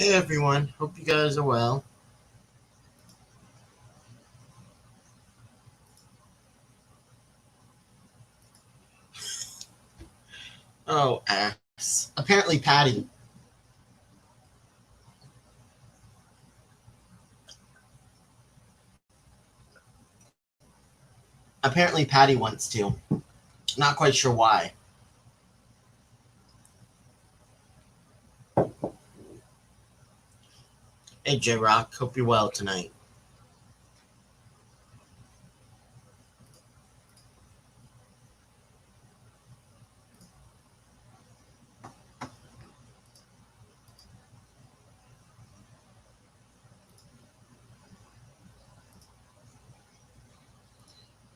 Hey everyone, hope you guys are well. Oh, ass. Apparently Patty. Apparently Patty wants to. Not quite sure why. Hey J Rock, hope you're well tonight.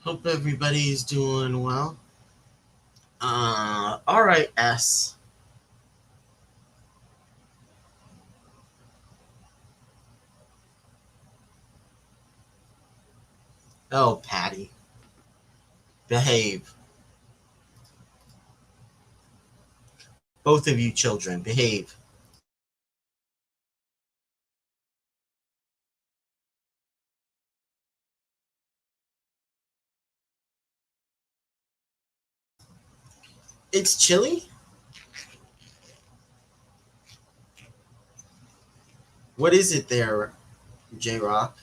Hope everybody's doing well. Alright, S. Oh, Patty. Behave. Both of you children, behave. It's chilly? What is it there, J Rock?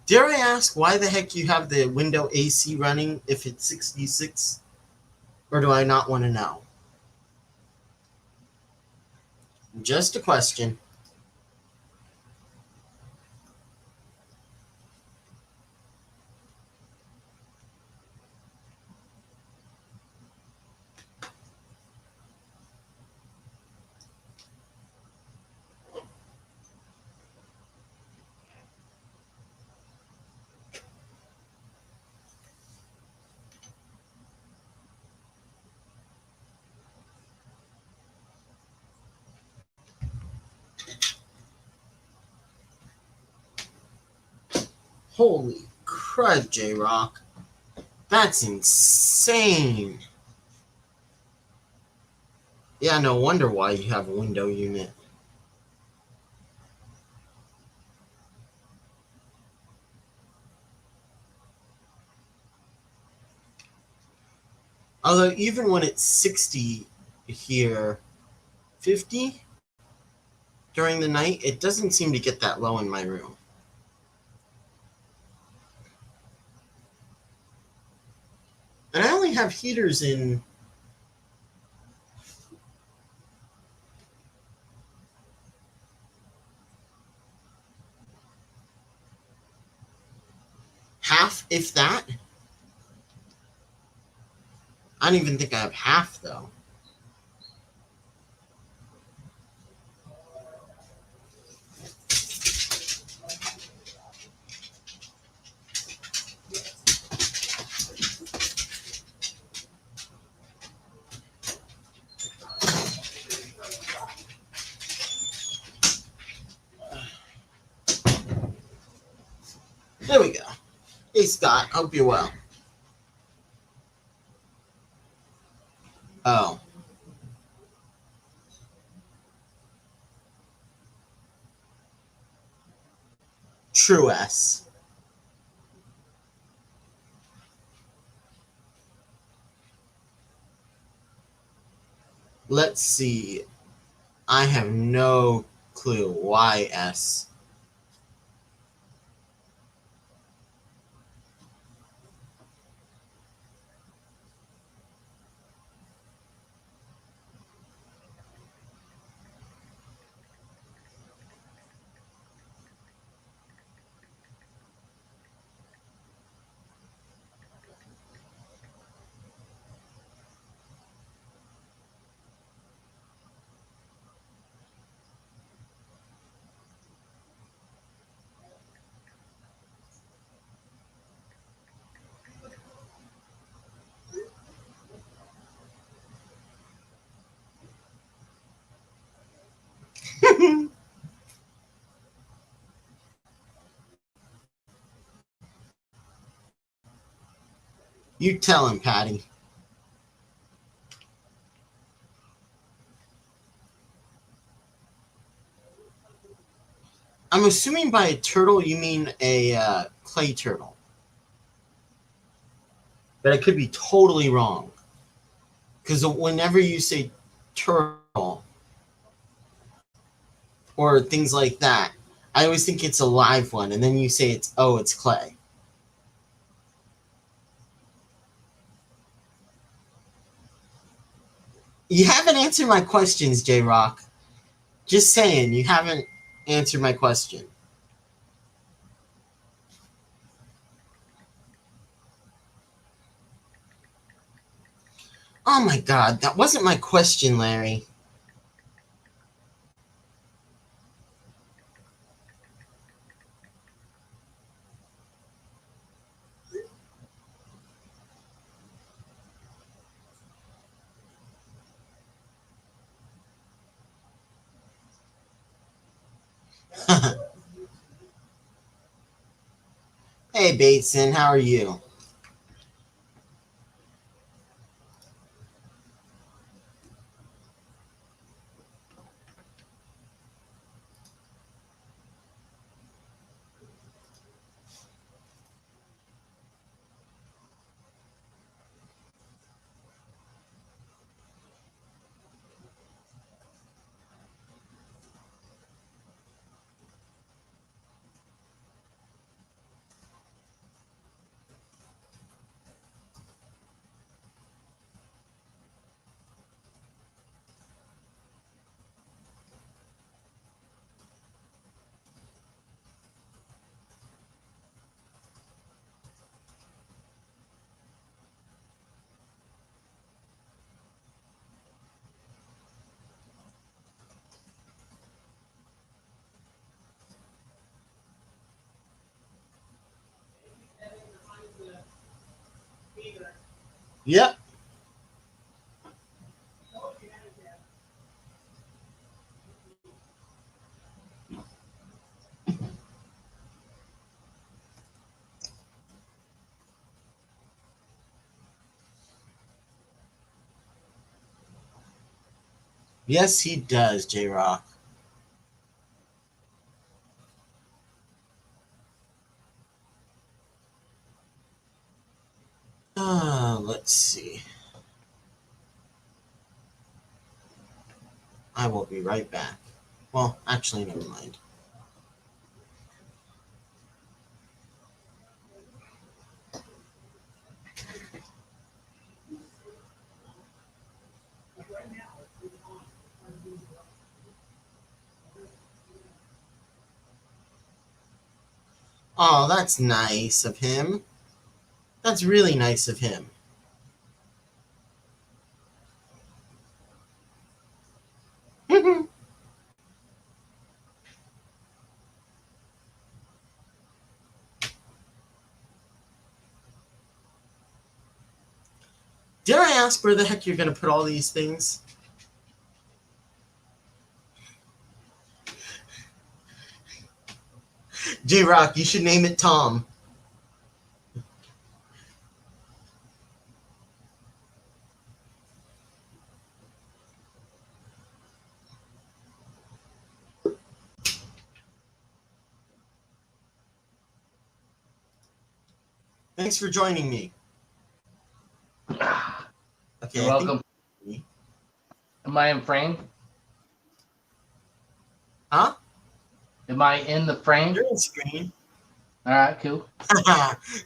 Dare I ask why the heck you have the window AC running if it's 66? Or do I not want to know? Just a question. Holy crud, J Rock. That's insane. Yeah, no wonder why you have a window unit. Although, even when it's 60 here, 50 during the night, it doesn't seem to get that low in my room. And I only have heaters in. Half, if that. I don't even think I have half, though. There we go. Hey, Scott. Hope you're well. Oh. True S. Let's see. I have no clue. Why S? You tell him, Patty. I'm assuming by a turtle you mean a clay turtle. But I could be totally wrong. Because whenever you say turtle or things like that, I always think it's a live one. And then you say it's clay. You haven't answered my questions, J-Rock. Just saying, you haven't answered my question. Oh my God, that wasn't my question, Larry. Hey, Bateson, how are you? Yep. Yes, he does, J-Rock. Let's see. I will be right back. Well, actually, never mind. Oh, that's nice of him. That's really nice of him. Did I ask where the heck you're going to put all these things? J-Rock, you should name it Tom. Thanks for joining me. Okay, You're welcome. Am I in frame? Huh? Am I in the frame? You're on screen. All right, cool.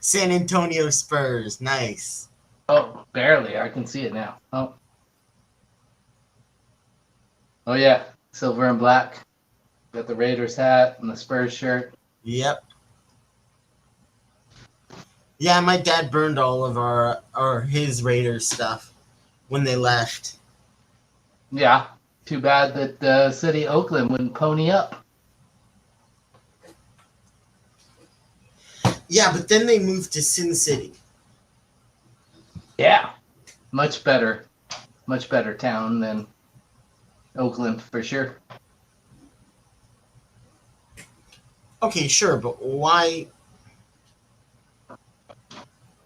San Antonio Spurs. Nice. Oh, barely. I can see it now. Oh. Oh, yeah. Silver and black. Got the Raiders hat and the Spurs shirt. Yep. Yeah, my dad burned all of his Raiders stuff when they left. Yeah. Too bad that the city of Oakland wouldn't pony up. Yeah, but then they moved to Sin City. Yeah. Much better. Much better town than Oakland for sure. Okay, sure, but why?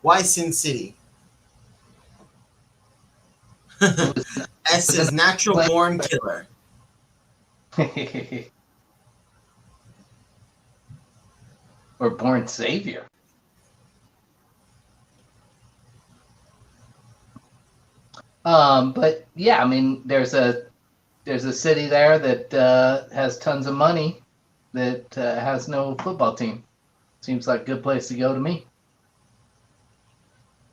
Why Sin City? It was, S it is natural born killer. or born savior. But yeah, I mean, there's a city there that has tons of money that has no football team. Seems like a good place to go to me.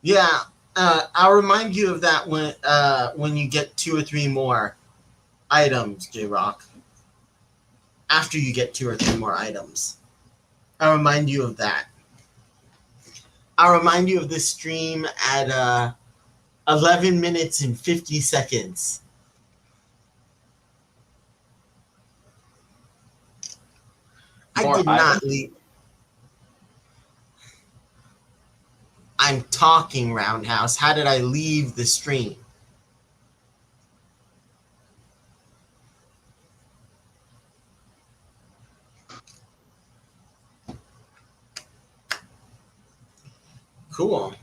Yeah, I'll remind you of that when you get 2 or 3 more items, J Rock. After you get 2 or 3 more items, I'll remind you of that. I'll remind you of this stream at 11 minutes and 50 seconds. I More did items. not leave. I'm talking, Roundhouse. How did I leave the stream? Cool.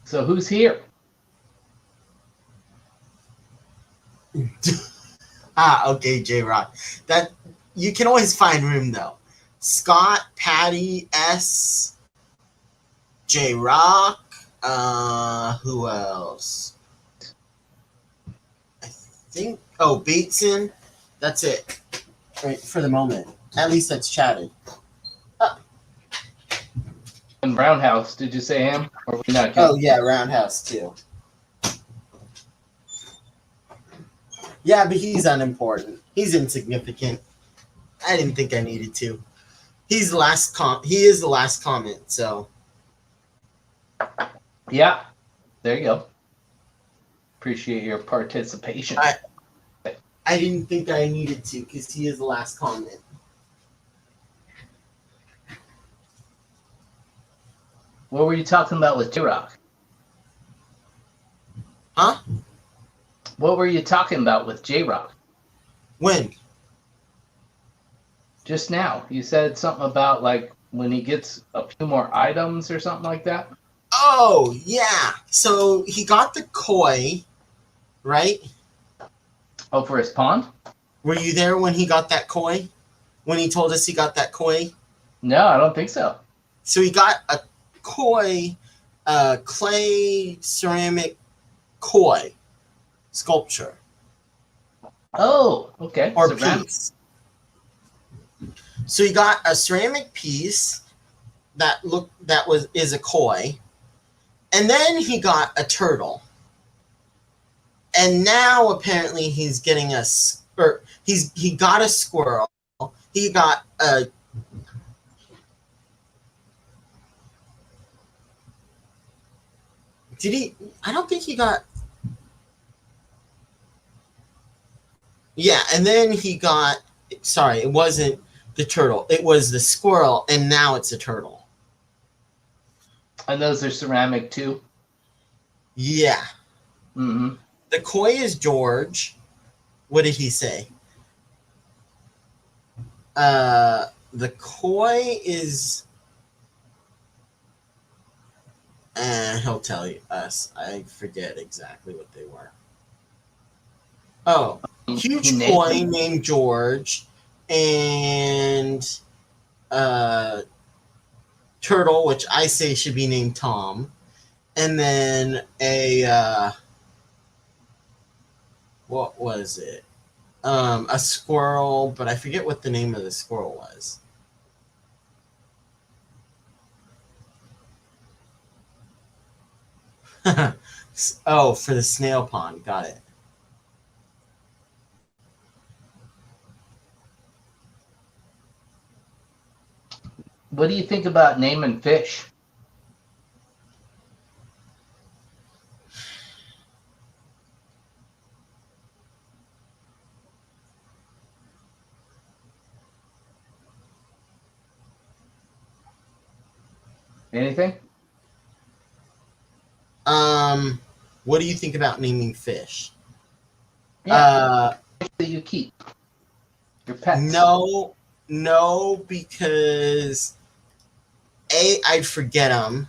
So who's here? Okay, J Rock. That you can always find room though. Scott, Patty, S, J Rock. Who else? I think. Oh, Bateson. That's it. Right for the moment. At least that's chatted. And Roundhouse, did you say him? Or we not Oh counting? yeah, Roundhouse too. Yeah, but he's unimportant. He's insignificant. I didn't think I needed to. He's the last he is the last comment, so Yeah, there you go. Appreciate your participation. I didn't think I needed to because he is the last comment. What were you talking about with J-Rock? Huh? What were you talking about with J-Rock? When? Just now. You said something about like when he gets a few more items or something like that. Oh, yeah. So he got the koi, right? Oh, for his pond? Were you there when he got that koi? When he told us he got that koi? No, I don't think so. So he got a koi, clay ceramic koi sculpture. Oh, okay. Or Ceramic. piece. So he got a ceramic piece that is a koi, and then he got a turtle, and now apparently he's getting he got a squirrel. He got a did he? I don't think he got. Yeah, and then he got. Sorry, it wasn't the turtle. It was the squirrel, and now it's a turtle. And those are ceramic too. Yeah. Mm-hmm. The koi is George. What did he say? The koi is. He'll tell us. I forget exactly what they were. Oh, huge koi named George, and turtle, which I say should be named Tom, and then what was it? A squirrel, but I forget what the name of the squirrel was. Oh, for the snail pond. Got it. What do you think about naming fish? Anything? What do you think about naming fish? Yeah, fish that you keep. Your pets. No, because I'd forget them,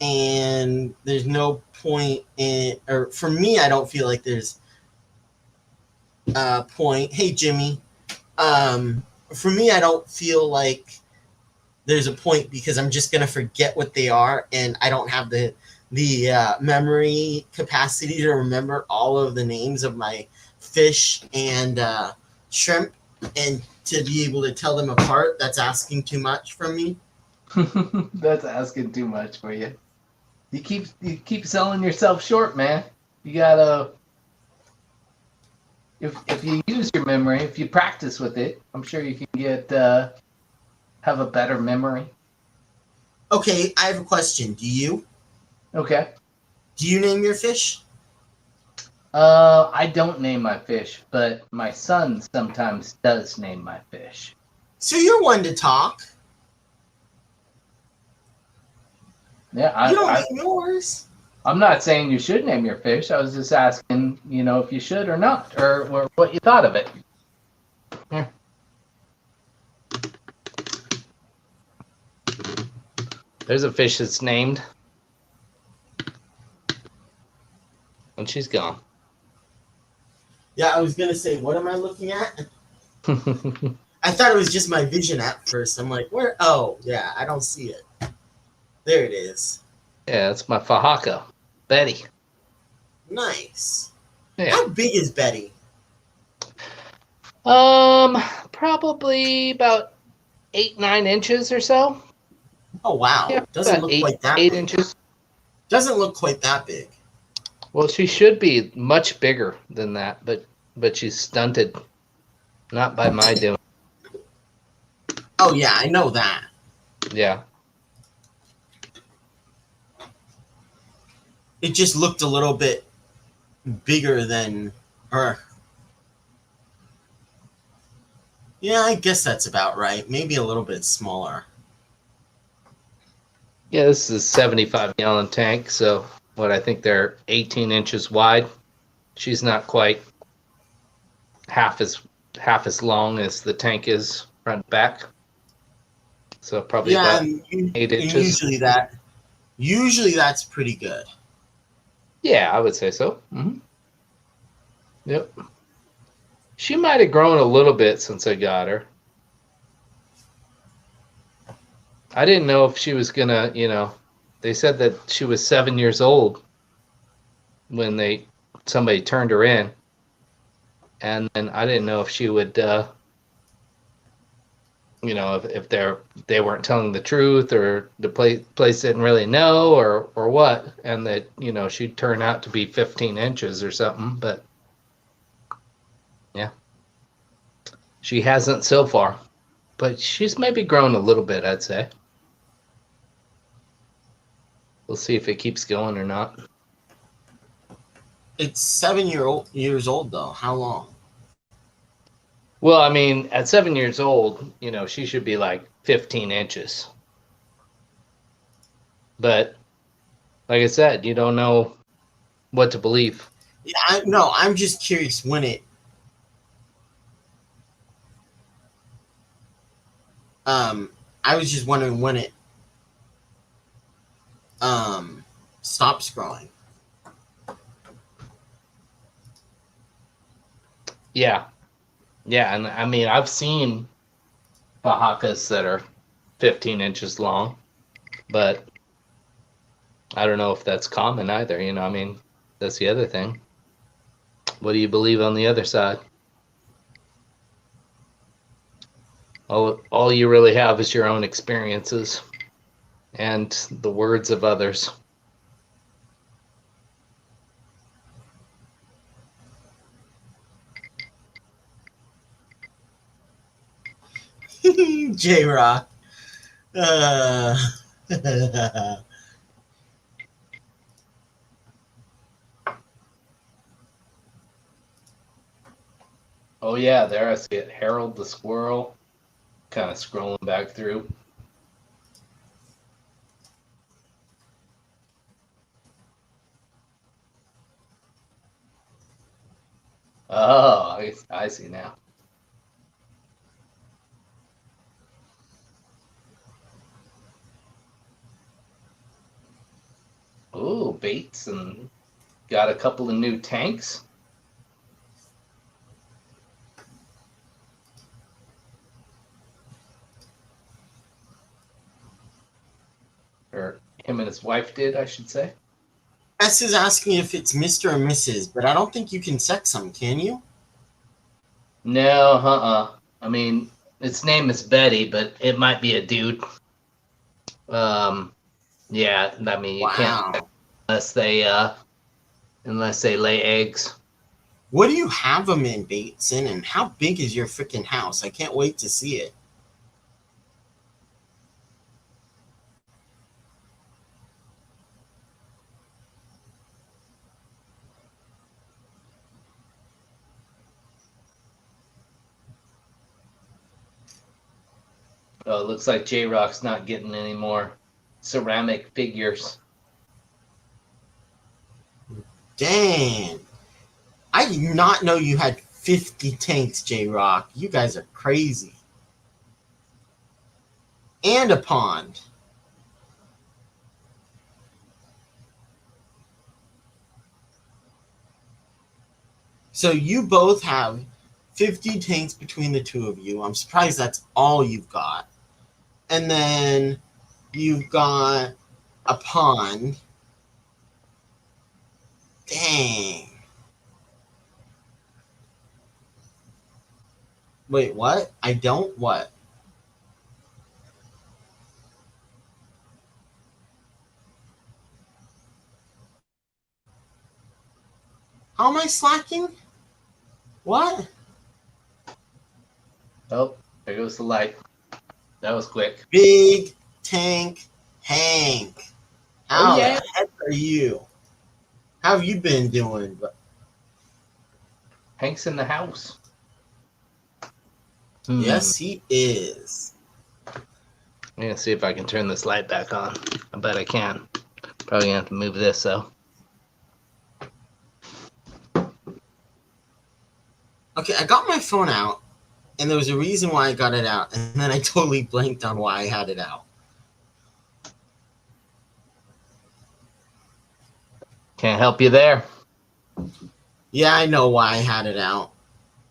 and there's no point in, or for me, I don't feel like there's a point. Hey, Jimmy. Um, for me, I don't feel like there's a point because I'm just gonna forget what they are, and I don't have the memory capacity to remember all of the names of my fish and shrimp, and to be able to tell them apart. That's asking too much from me. That's asking too much for you. You keep selling yourself short, man. You gotta if you use your memory, if you practice with it, I'm sure you can get have a better memory. Okay, I have a question. Okay. Do you name your fish? I don't name my fish, but my son sometimes does name my fish. So you're one to talk. Yeah, You don't I name yours. I'm not saying you should name your fish. I was just asking, if you should or not, or what you thought of it. Here. There's a fish that's named, and she's gone. Yeah, I was gonna say, what am I looking at? I thought it was just my vision at first. I'm like, where? Oh, yeah, I don't see it. There it is. Yeah, it's my Fahaka, Betty. Nice. Yeah. How big is Betty? Probably about 8-9 inches or so. Oh, wow. Yeah, Doesn't about look eight quite that eight big. inches. Doesn't look quite that big. Well, she should be much bigger than that, but she's stunted. Not by my doing. Oh, yeah, I know that. Yeah. It just looked a little bit bigger than her. Yeah, I guess that's about right. Maybe a little bit smaller. Yeah, this is a 75-gallon tank, so I think they're 18 inches wide. She's not quite half as long as the tank is front and back. So probably Yeah, about and, 8 and inches. usually that's pretty good. Yeah, I would say so. Mm-hmm. Yep. She might have grown a little bit since I got her. I didn't know if she was gonna, they said that she was 7 years old when somebody turned her in, and then I didn't know if she would, if they weren't telling the truth, or the place didn't really know, or what, and that she'd turn out to be 15 inches or something. But yeah, she hasn't so far, but she's maybe grown a little bit, I'd say. We'll see if it keeps going or not. It's years old though. How long? Well, I mean, at 7 years old, she should be like 15 inches. But like I said, you don't know what to believe. Yeah, no, I'm just curious when it. I was just wondering when it stops growing. Yeah. Yeah, and I mean, I've seen Oaxacas that are 15 inches long, but I don't know if that's common either. I mean, that's the other thing. What do you believe on the other side? All you really have is your own experiences and the words of others. J Rock. Oh yeah, there I see it. Harold the squirrel, kind of scrolling back through. Oh, I see now. baits and got a couple of new tanks. Or him and his wife did, I should say. S is asking if it's Mr. or Mrs., but I don't think you can sex them, can you? No, I mean, its name is Betty, but it might be a dude. Yeah, I mean, you can't Wow. unless they lay eggs. What do you have them in, Bateson? And how big is your freaking house? I can't wait to see it. Oh, it looks like J-Rock's not getting any more ceramic figures. Dang. I did not know you had 50 tanks, J-Rock. You guys are crazy. And a pond. So you both have 50 tanks between the two of you. I'm surprised that's all you've got. And then you've got a pond. Dang. Wait, what? I don't what? How am I slacking? What? Oh, there goes the light. That was quick. Big Tank Hank. How yeah. the heck are you? How have you been doing? Hank's in the house. Yes, he is. I'm gonna see if I can turn this light back on. I bet I can. Probably gonna have to move this though. Okay, I got my phone out, and there was a reason why I got it out, and then I totally blanked on why I had it out. Can't help you there. Yeah, I know why I had it out.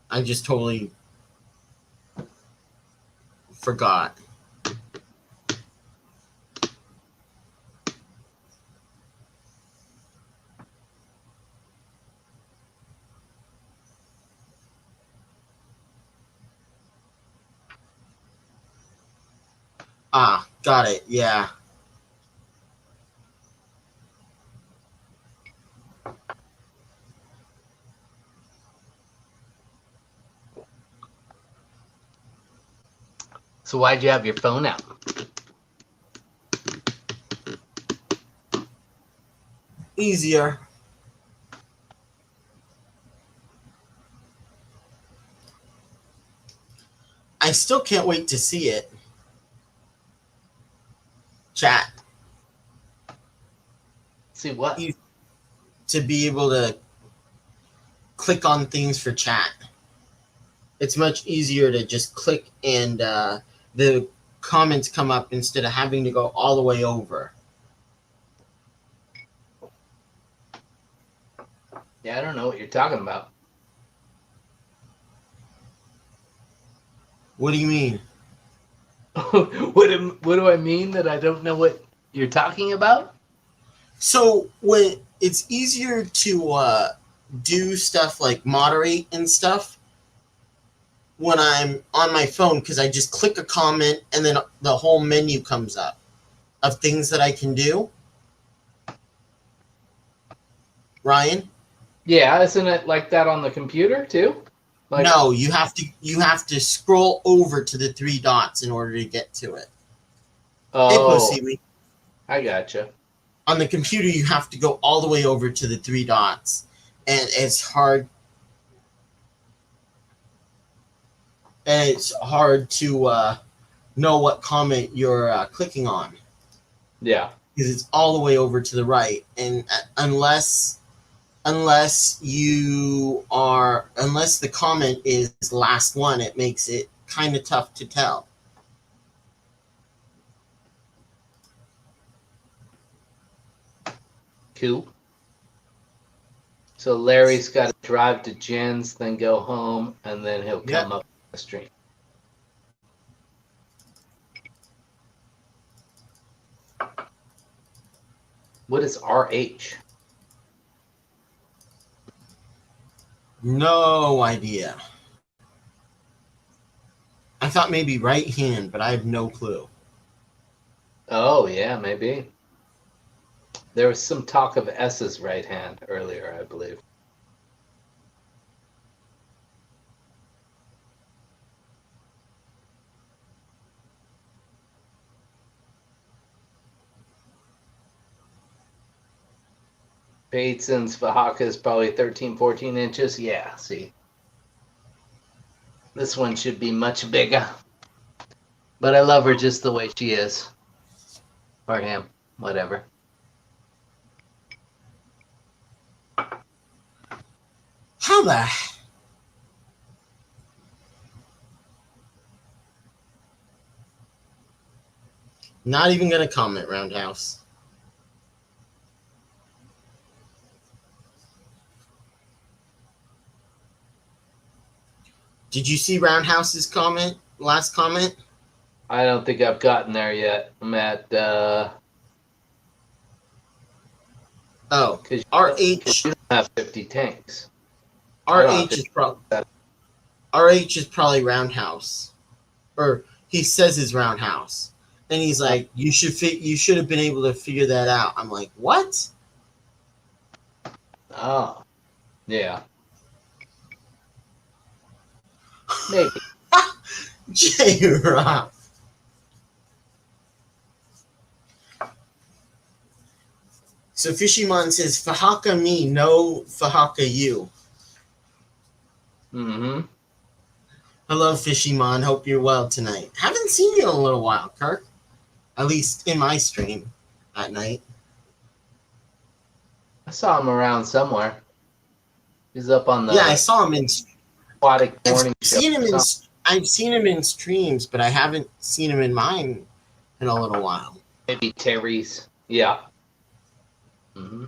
I just totally forgot. Ah, got it. Yeah. So why'd you have your phone out? Easier. I still can't wait to see it. Chat. See what? To be able to click on things for chat. It's much easier to just click and the comments come up instead of having to go all the way over. Yeah, I don't know what you're talking about. What do you mean? what do I mean that I don't know what you're talking about? So when it's easier to do stuff like moderate and stuff when I'm on my phone because I just click a comment and then the whole menu comes up of things that I can do. Ryan? Yeah, isn't it like that on the computer too? Like, no, you have to scroll over to the three dots in order to get to it. Hey, Posey, I gotcha. On the computer, you have to go all the way over to the three dots, and it's hard. And it's hard to know what comment you're clicking on. Yeah, because it's all the way over to the right, and unless the comment is the last one, it makes it kind of tough to tell. 2. So Larry's got to drive to Jen's, then go home, and then he'll come up the stream. What is RH? No idea. I thought maybe right hand, but I have no clue. Oh, yeah, maybe. There was some talk of S's right hand earlier, I believe. Bateson's Vahaka is probably 13, 14 inches. Yeah, see. This one should be much bigger. But I love her just the way she is. Or him, whatever. How the... Not even going to comment, Roundhouse. Did you see Roundhouse's comment? Last comment? I don't think I've gotten there yet. I'm at RH. You don't have 50 tanks. RH is probably Roundhouse, or he says it's Roundhouse, and he's like, you should have been able to figure that out. I'm like, what? Oh, yeah, maybe. J-Rock. So Fishymon says, Fahaka me, no Fahaka you. Mm-hmm. Hello, Fishymon. Hope you're well tonight. Haven't seen you in a little while, Kirk. At least in my stream at night. I saw him around somewhere. He's up on the I saw him in aquatic morning show. I've seen him in streams, but I haven't seen him in mine in a little while. Maybe Terry's. Yeah. Mm-hmm.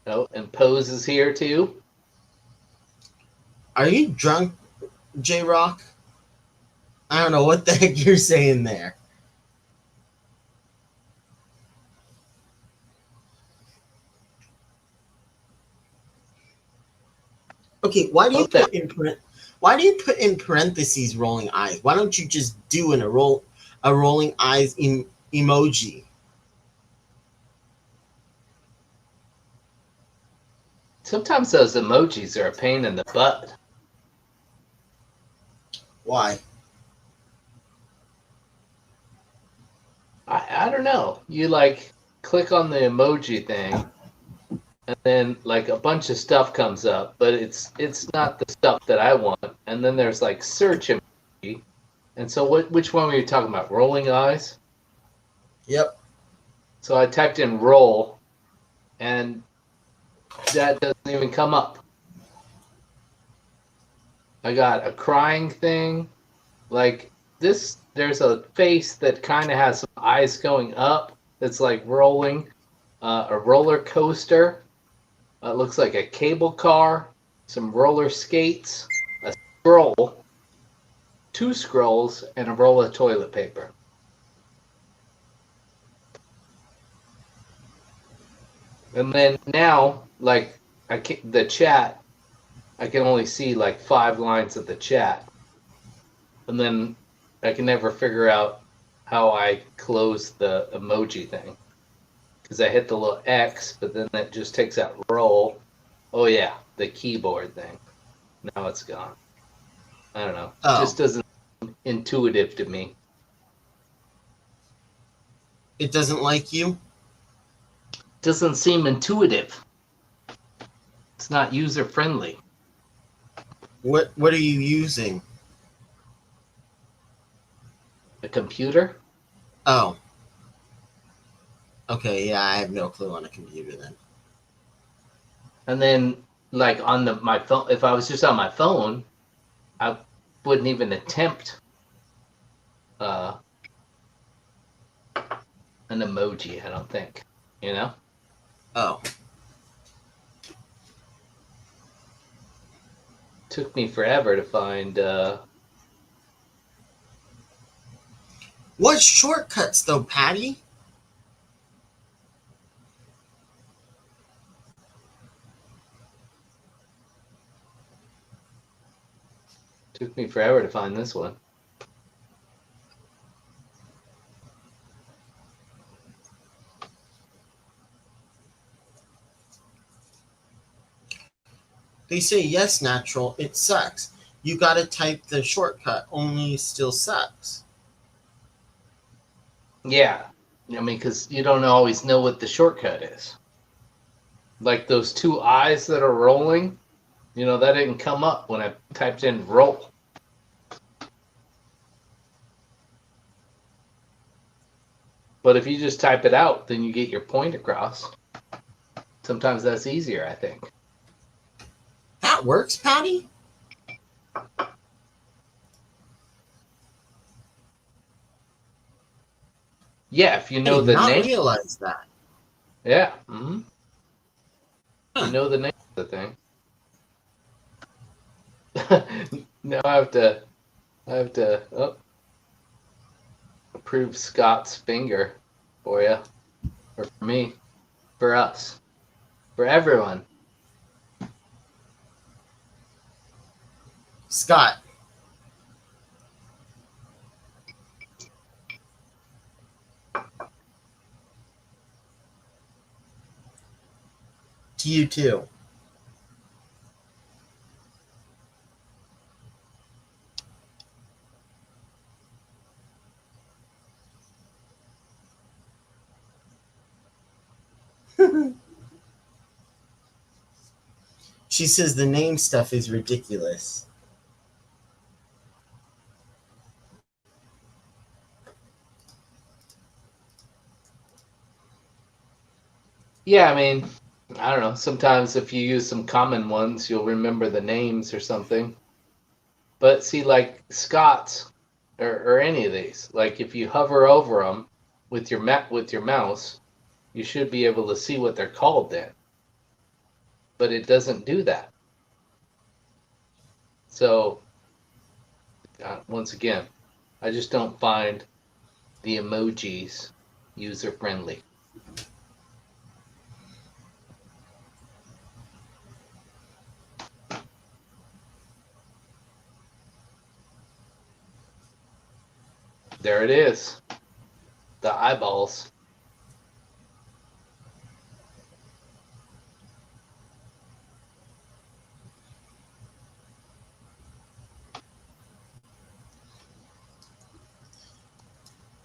Oh, and Pose is here too. Are you drunk, J-Rock? I don't know what the heck you're saying there. Okay, why do you put in parentheses rolling eyes? Why don't you just do a rolling eyes emoji? Sometimes those emojis are a pain in the butt. Why? I don't know. You like click on the emoji thing, and then like a bunch of stuff comes up, but it's not the stuff that I want. And then there's like search emoji. And so which one were you talking about? Rolling eyes? Yep. So I typed in roll, and that doesn't even come up. I got a crying thing. Like this, there's a face that kind of has some eyes going up. It's like rolling. A roller coaster. It looks like a cable car. Some roller skates. A scroll. 2 scrolls, and a roll of toilet paper. And then now, like the chat, I can only see like 5 lines of the chat, and then I can never figure out how I close the emoji thing, because I hit the little X, but then that just takes out roll. Oh yeah, the keyboard thing. Now it's gone. I don't know. It just doesn't seem intuitive to me. It doesn't like you? Doesn't seem intuitive. It's not user friendly. What are you using? A computer? Oh. Okay, yeah, I have no clue on a computer then. And then like on my phone, if I was just on my phone, I wouldn't even attempt an emoji, I don't think. You know? Oh. Took me forever to find What shortcuts though, Patty? this one. They say yes, natural. It sucks. You gotta type the shortcut. Only still sucks. Yeah. I mean, because you don't always know what the shortcut is. Like those two eyes that are rolling, that didn't come up when I typed in roll. But if you just type it out, then you get your point across. Sometimes that's easier, I think. That works, Patty? Yeah, if you I know did the not name. realize that. Yeah. Mm-hmm. Huh. You know the name of the thing. Now I have to approve Scott's finger for you. Or for me. For us. For everyone. Scott. To you too. She says the name stuff is ridiculous. Yeah, I mean, I don't know. Sometimes if you use some common ones, you'll remember the names or something. But see, like Scott's or any of these, like if you hover over them with your mouse, you should be able to see what they're called then. But it doesn't do that. So once again, I just don't find the emojis user friendly. There it is. The eyeballs.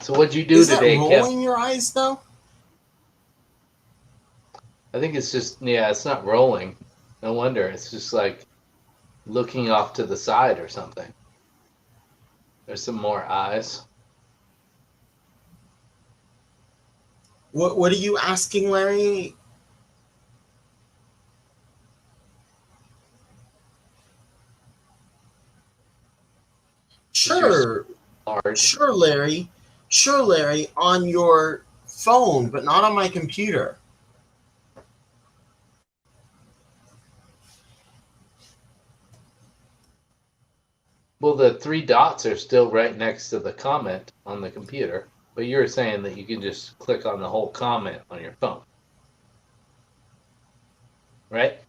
So what'd you do Is that today, Kev? rolling your eyes though? I think it's just, yeah, it's not rolling. No wonder. It's just like looking off to the side or something. There's some more eyes. What are you asking, Larry? Sure. Large. Sure, Larry. Sure, Larry, on your phone, but not on my computer. Well, the three dots are still right next to the comment on the computer, but you were saying that you can just click on the whole comment on your phone. Right?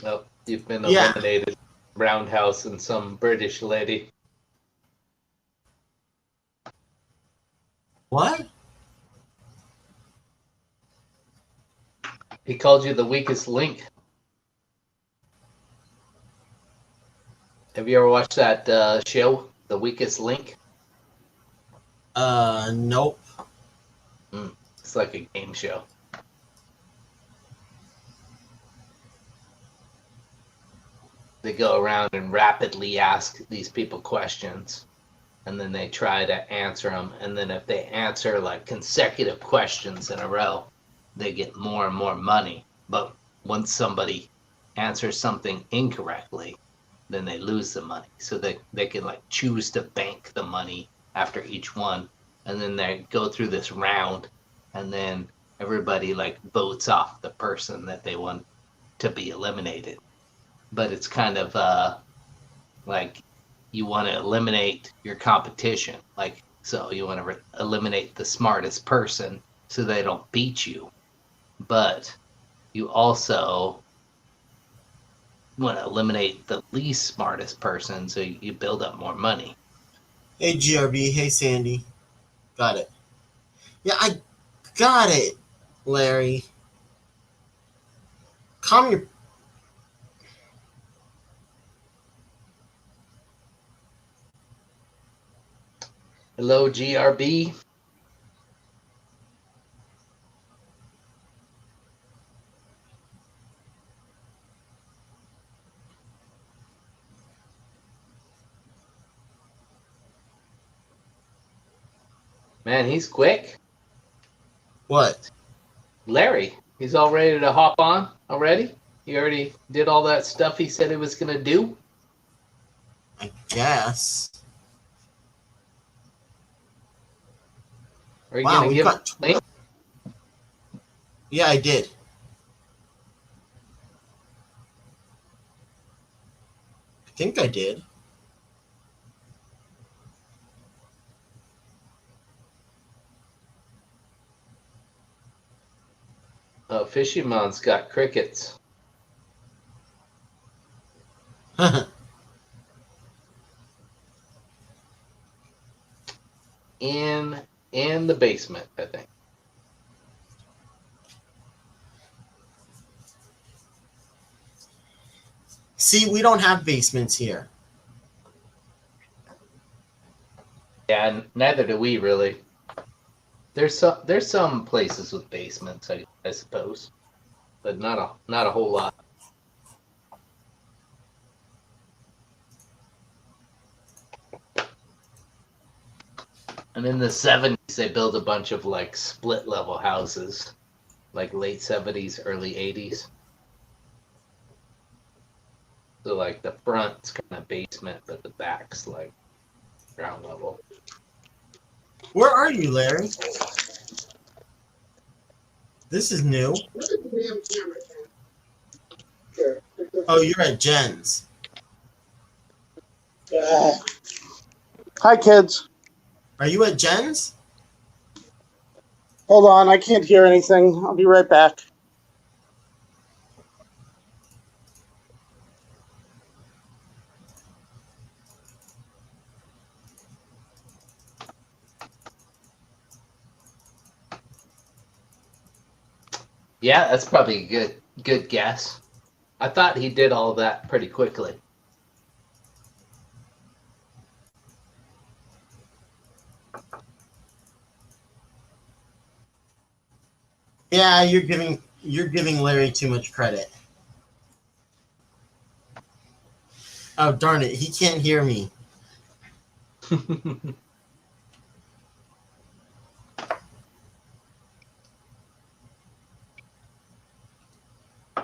Oh, you've been Yeah. eliminated. Roundhouse and some British lady. What? He called you the weakest link. Have you ever watched that show, The Weakest Link? Nope. It's like a game show. They go around and rapidly ask these people questions, and then they try to answer them. And then if they answer like consecutive questions in a row, they get more and more money. But once somebody answers something incorrectly, then they lose the money. So they can like choose to bank the money after each one, and then they go through this round, and then everybody like votes off the person that they want to be eliminated. But it's kind of like you want to eliminate your competition, like so you want to eliminate the smartest person so they don't beat you, but you also want to eliminate the least smartest person so you build up more money. Hey, GRB. Hey, Sandy. Got it. Yeah, I got it, Larry. Calm your... Hello, GRB. Man, he's quick. What? Larry, he's all ready to hop on already? He already did all that stuff he said he was going to do? I guess. Are you Wow, going to we give got... a link? Yeah, I did. I think I did. Oh, Fishymon's got crickets. in the basement, I think. See, we don't have basements here. Yeah, neither do we really. There's some places with basements, I suppose, but not a whole lot. And in the 70s, they built a bunch of like split level houses, like late 70s, early 80s. So like the front's kind of basement, but the back's like ground level. Where are you, Larry? This is new. Oh, you're at Jen's. Hi, kids. Are you at Jen's? Hold on, I can't hear anything. I'll be right back. Yeah, that's probably a good guess. I thought he did all that pretty quickly. Yeah, you're giving Larry too much credit. Oh, darn it, he can't hear me.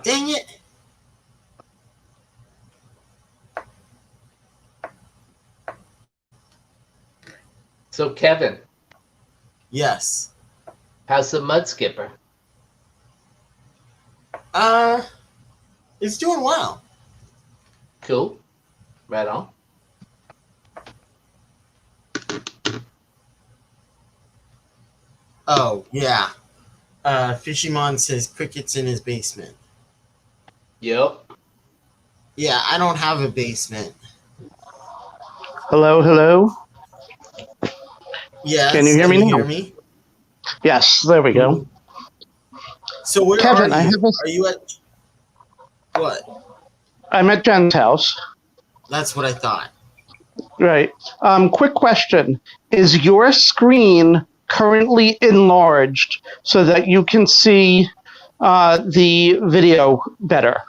Dang it. So Kevin, Yes. how's the mud skipper? It's doing well. Cool. Right on. Oh, yeah. Fishymon says crickets in his basement. Yep. Yeah, I don't have a basement. Hello, hello. Yes. Can you hear me now? Yes, there we go. So where Kevin, are you? I have Are you at what? I'm at Jen's house. That's what I thought. Right. Quick question. Is your screen currently enlarged so that you can see the video better?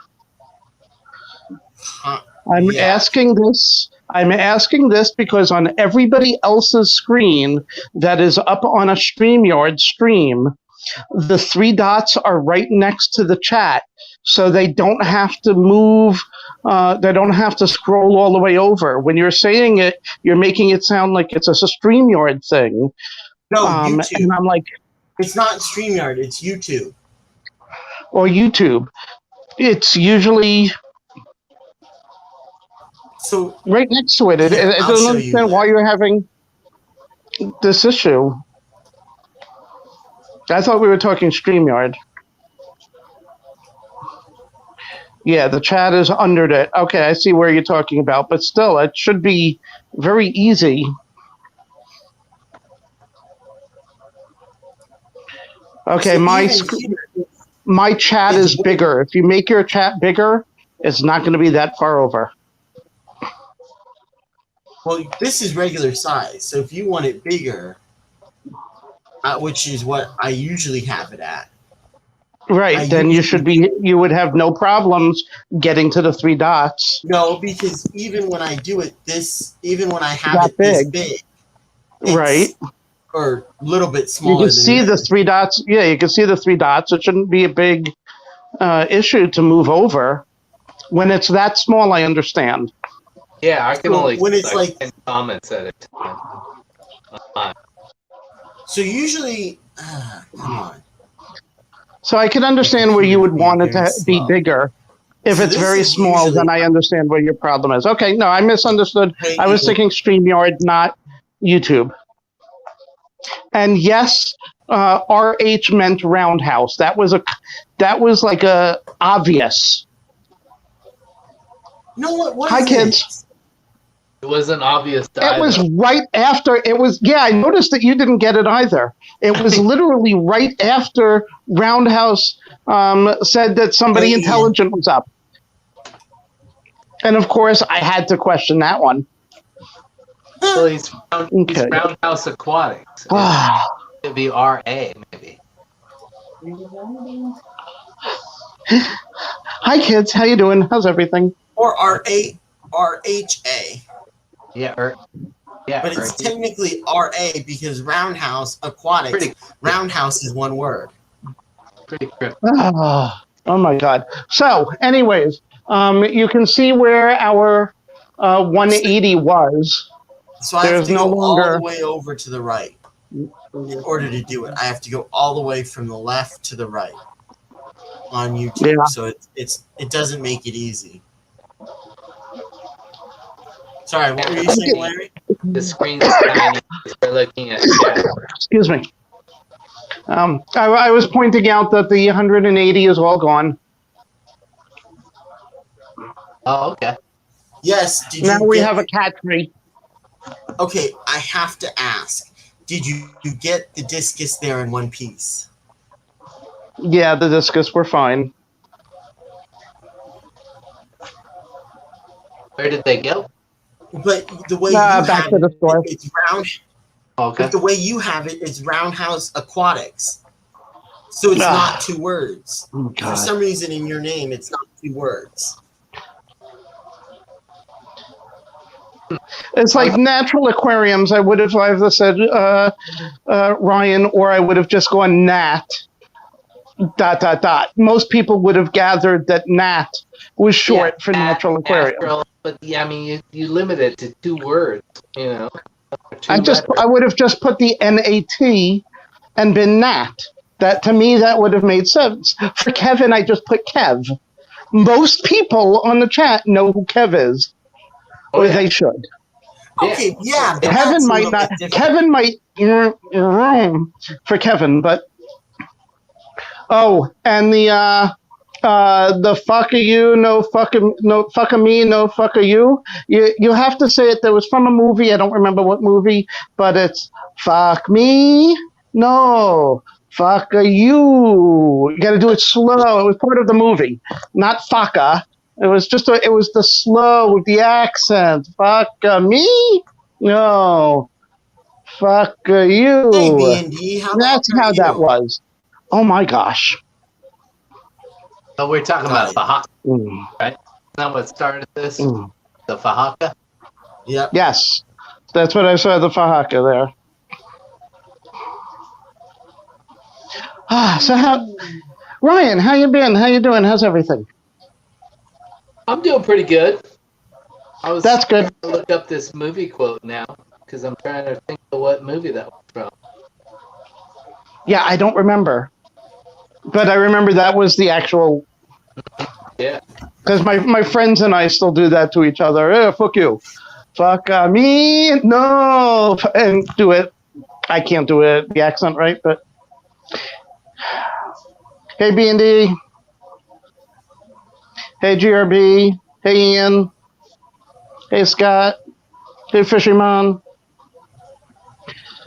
I'm Yeah. asking this because on everybody else's screen that is up on a StreamYard stream, the three dots are right next to the chat. so they don't have to move. They don't have to scroll all the way over. When you're saying it, you're making it sound like it's a StreamYard thing. No, And YouTube. I'm like, It's not StreamYard. It's YouTube. or YouTube. It's usually So right next to it. Here, I I'll don't show you understand that. why you're having this issue. I thought we were talking StreamYard. Yeah, the chat is under it. Okay, I see where you're talking about, but still, it should be very easy. Okay, so my even here, my chat it's is bigger. If you make your chat bigger, it's not going to be that far over. well, this is regular size. So if you want it bigger, which is what I usually have it at. Right, then you would have no problems getting to the 3 dots. No, because even when I do it even when I have That it this big, Right. or a little bit You smaller can see the 3 dots. Yeah, you can see the 3 dots. It shouldn't be a big issue to move over. When it's that small, I understand. Yeah, I can only when it's like 10 comments at a time. So usually, come on. So I can understand where you would want it to be bigger. If So it's this very is small, usually- then I understand where your problem is. Okay, no, I misunderstood. I was thinking StreamYard, not YouTube. And yes, RH meant roundhouse. That was like a obvious. No, what was Hi, it? kids. It wasn't obvious to It either. was right after. Yeah, I noticed that you didn't get it either. It was literally right after Roundhouse said that somebody intelligent was up. And of course, I had to question that one. So he's Roundhouse Aquatics. It'd be RA, maybe. Hi, kids. How you doing? How's everything? Or RHA. Yeah, but it's technically RA because Roundhouse Aquatics. Roundhouse is one word. Pretty cryptic. Oh my God. So, anyways, you can see where our 180 was. So I have There's to no go longer all the way over to the right in order to do it. I have to go all the way from the left to the right on YouTube. Yeah. So it doesn't make it easy. Sorry, what were you saying, Larry? The screen's tiny. We're looking at chat. Excuse me. I was pointing out that the 180 is all gone. Oh, okay. Yes. Now we have a cat tree. Okay, I have to ask. Did you get the discus there in one piece? Yeah, the discus were fine. Where did they go? But the way you back have to the store. it's round. Okay. But the way you have it is Roundhouse Aquatics. So it's not 2 words. Oh, For some reason in your name, it's not 2 words. It's like natural aquariums. I would have either said Ryan, or I would have just gone Nat. ... Most people would have gathered that Nat was short for natural aquarium. Natural, but yeah, I mean, you limit it to 2 words, you know. I would have just put the NAT and been Nat. That, to me, that would have made sense. For Kevin, I just put Kev. Most people on the chat know who Kev is, or they should. Okay, yeah. Kevin might not. Kevin might for Kevin, but and the fuck you, no fuck me, no fuck you. You have to say it. That was from a movie. I don't remember what movie, but it's fuck me, no fuck you. You got to do it slow. It was part of the movie, not fucka. It was the slow with the accent. Fuck me, no fuck you. Hey, B&D, That's how that was. Oh my gosh. But we're talking about Fahaka, right? Isn't that what started this? The Fahaka? Yep. Yes. That's what I saw, the Fahaka there. So Ryan, how you been? How you doing? How's everything? I'm doing pretty good. That's good. Trying to look up this movie quote now because I'm trying to think of what movie that was from. Yeah, I don't remember. But I remember that was the actual... Yeah. Because my friends and I still do that to each other. Fuck you. Fuck me. No. And do it. I can't do it. The accent right, but... Hey, B&D. Hey, GRB. Hey, Ian. Hey, Scott. Hey, Fisherman.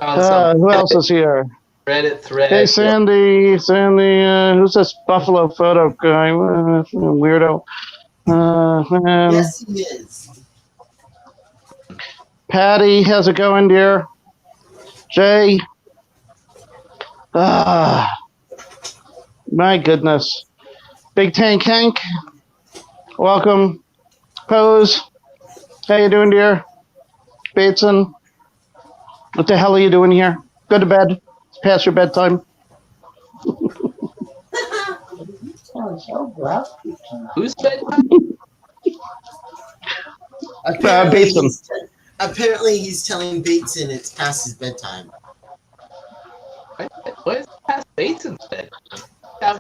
Who else is here? Reddit thread. Hey, Sandy. Who's this Buffalo photo guy? Weirdo. Yes, he is. Patty, how's it going, dear? Jay. My goodness. Big Tank Hank. Welcome. Pose. How you doing, dear? Bateson. What the hell are you doing here? Go to bed. It's past your bedtime. Who's bedtime? Bateson. Apparently he's telling Bateson it's past his bedtime. What is past Bateson's bedtime?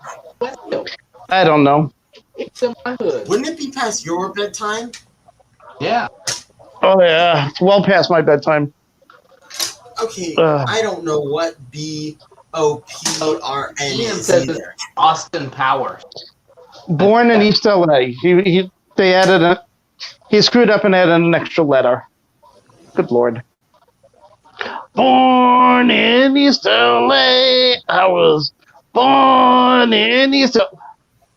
I don't know. It's in my hood. Wouldn't it be past your bedtime? Yeah. Oh, yeah. It's well past my bedtime. Okay, I don't know what BOPRN Ian is says either. it's Austin Powers. Born in East LA. They added a... He screwed up and added an extra letter. Good Lord. Born in East LA. I was born in East LA.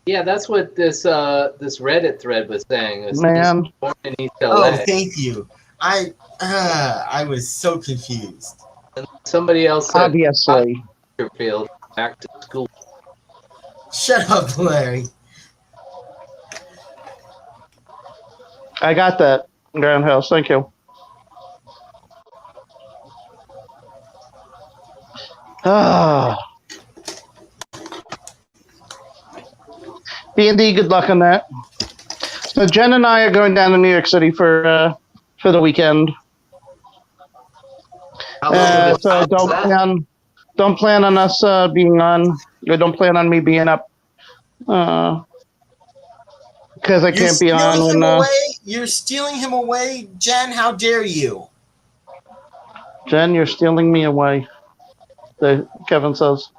Yeah, that's what this Reddit thread was saying. Man. Born in East LA. Oh, thank you. I was so confused. And somebody else said, Obviously. Field back to school. Shut up, Larry. I got that, Groundhouse. Thank you. B&D, good luck on that. So Jen and I are going down to New York City for the weekend. So don't plan on us being on. Or don't plan on me being up. Because I can't be on when. You're stealing him away, Jen. How dare you? Jen, you're stealing me away. Kevin says.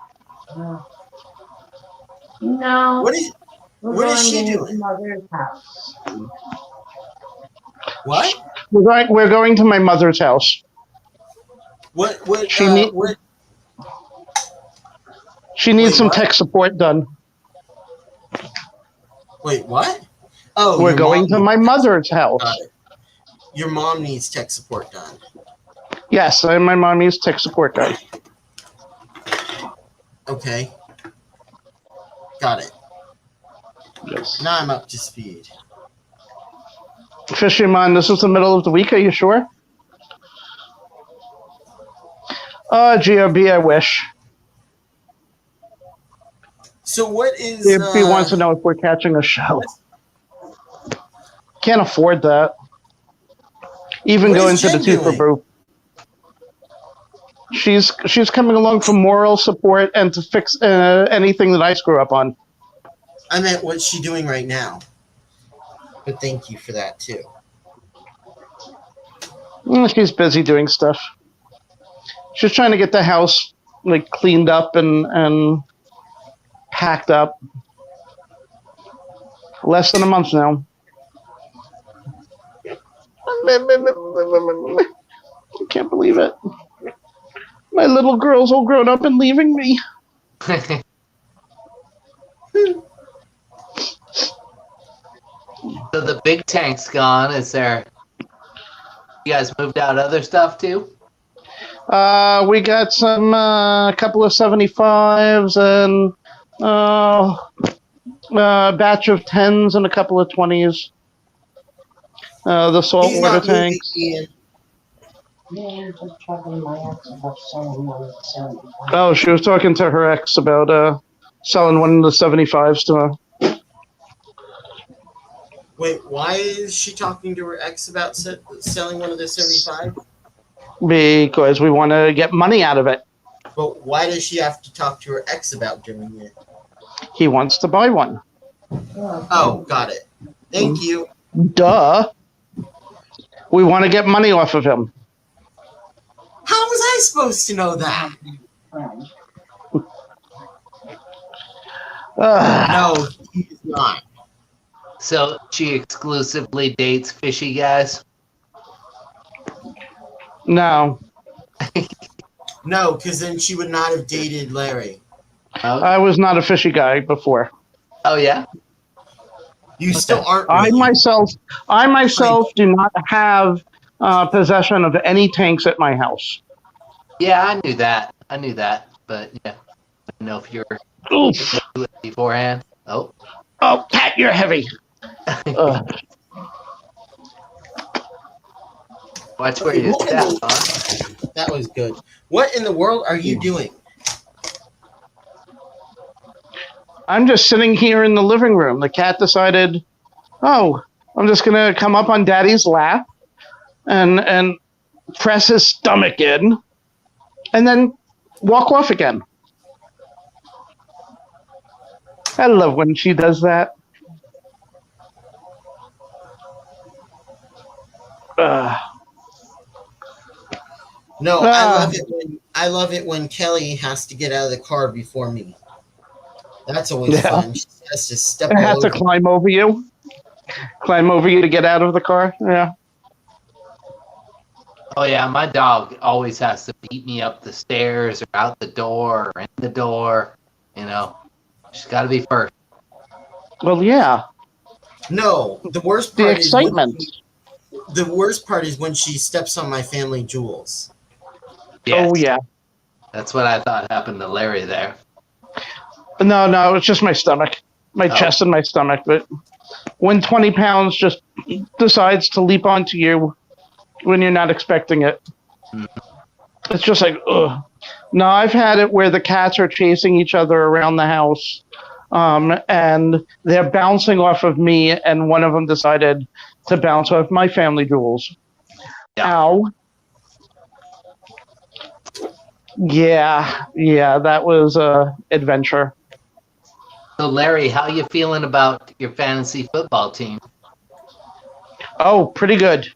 No. What is she doing? Mother's house. What? We're going to my mother's house. She needs some tech support done. Wait, what? Oh, we're going to my mother's house. Your mom needs tech support done. Yes, and my mom needs tech support done. Okay. Got it. Yes. Now I'm up to speed. Fisherman, this is the middle of the week, are you sure? GRB, I wish. So what is... GRB wants to know if we're catching a show. Can't afford that. Even going to the Toothbrush Brew. She's coming along for moral support and to fix anything that I screw up on. I meant what's she doing right now? But thank you for that too. She's busy doing stuff. She's trying to get the house like cleaned up and packed up. Less than a month now. I can't believe it. My little girl's all grown up and leaving me. So the big tank's gone. Is there? You guys moved out other stuff too? We got some couple of 75s and a batch of 10s and a couple of 20s. The saltwater tanks. Oh, she was talking to her ex about selling one of the 75s to her. Wait, why is she talking to her ex about selling one of the 75? Because we want to get money out of it. But why does she have to talk to her ex about doing it? He wants to buy one. Oh, got it. Thank you. Duh. We want to get money off of him. How was I supposed to know that? No, he's not. So she exclusively dates fishy guys? No. No, because then she would not have dated Larry. Oh, I was not a fishy guy before. oh yeah? You still aren't. I really. myself do not have possession of any tanks at my house. Yeah, I knew that. But yeah. I don't know if you're Oof. beforehand. Oh. Oh, Cat, you're heavy. Watch where you step, huh? That was good. What in the world are you doing? I'm just sitting here in the living room. The cat decided, oh, I'm just going to come up on Daddy's lap and press his stomach in and then walk off again. I love when she does that. No, I love it when Kelly has to get out of the car before me. That's always fun. She has to step I all have to over. climb over you to get out of the car. Yeah. Oh yeah, my dog always has to beat me up the stairs or out the door or in the door. You know, she's got to be first. Well, yeah. No, the worst The part excitement. the worst part is when she steps on my family jewels. Yes, Oh, yeah. that's what I thought happened to Larry there. No, it's just my stomach, my chest and my stomach. But when 20 pounds just decides to leap onto you when you're not expecting it, it's just like, ugh. No, I've had it where the cats are chasing each other around the house, and they're bouncing off of me, and one of them decided to bounce off my family jewels. Yeah. Ow. Yeah, that was a adventure. So Larry, how you feeling about your fantasy football team? Oh, pretty good.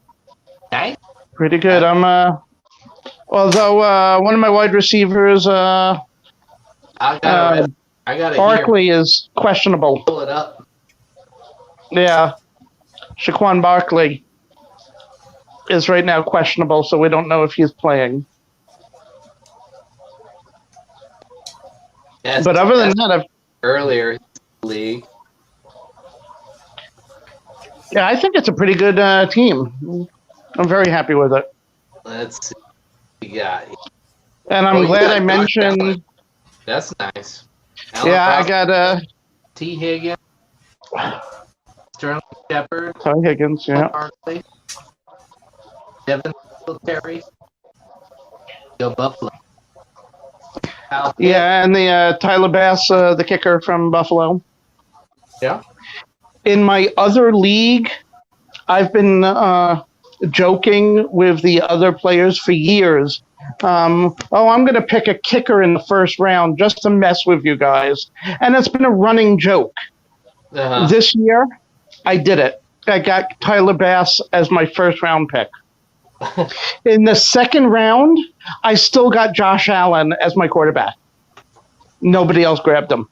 Okay. Pretty good. Although one of my wide receivers, I gotta Barkley is questionable. pull it up. Yeah, Shaquan Barkley is right now questionable, so we don't know if he's playing. Yes, But other than that, earlier league. yeah, I think it's a pretty good team. I'm very happy with it, Let's see. We got. and I'm glad I mentioned. That's nice. Yeah, I got T. Higgins, Sterling Shepard, Ty Higgins. Yeah, Barkley, Devin Terry, Joe Buffalo. yeah, and the Tyler Bass, the kicker from Buffalo. Yeah. In my other league, I've been joking with the other players for years. I'm going to pick a kicker in the first round just to mess with you guys. And it's been a running joke. Uh-huh. This year, I did it. I got Tyler Bass as my first round pick. In the second round, I still got Josh Allen as my quarterback. Nobody else grabbed him.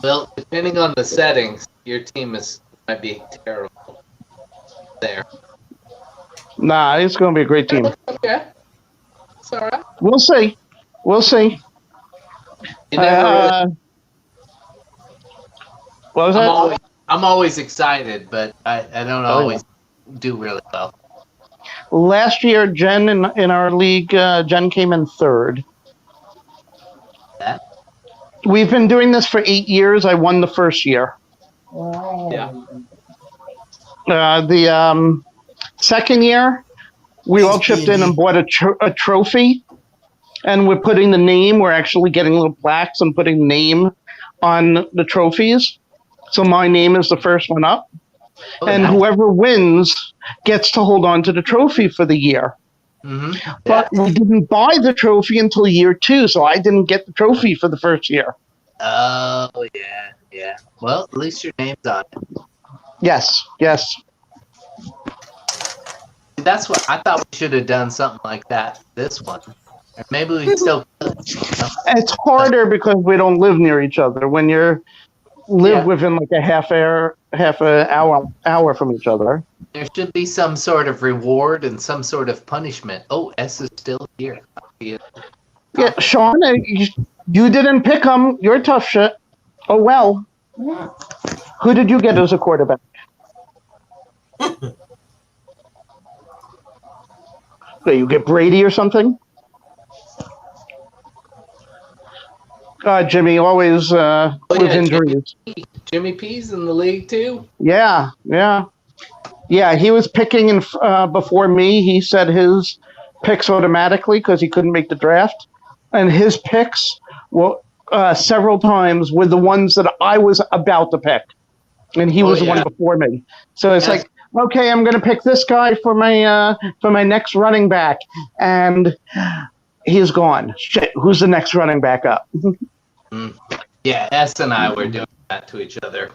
Well, depending on the settings, your team might be terrible. There. Nah, it's going to be a great team. Okay. It's all right. We'll see. You never really, What was that? I'm always excited, but I don't always do really well. Last year, Jen in our league, Jen came in third. That? We've been doing this for 8 years. I won the first year. Yeah. The second year, we all chipped in and bought a trophy, And we're putting the name. We're actually getting little plaques and putting the name on the trophies. So my name is the first one up. Oh, And nice. whoever wins gets to hold on to the trophy for the year. Mhm. But we didn't buy the trophy until year 2, so I didn't get the trophy for the first year. Oh, yeah. Well, at least your name's on it. Yes. That's what I thought we should have done something like that. This one, or maybe we still. It's harder because we don't live near each other. When you live within like a half an hour from each other. There should be some sort of reward and some sort of punishment. Oh, S is still here. Yeah, Sean, you didn't pick him. You're tough shit. Oh well. Who did you get as a quarterback? Okay, you get Brady or something? Jimmy, always with injuries. Jimmy P's in the league too? Yeah, he was picking before me. He said his picks automatically because he couldn't make the draft. And his picks several times were the ones that I was about to pick. And he was the one before me. So it's like, okay, I'm going to pick this guy for my next running back. And he's gone. Shit, who's the next running back up? Yeah, S and I were doing that to each other.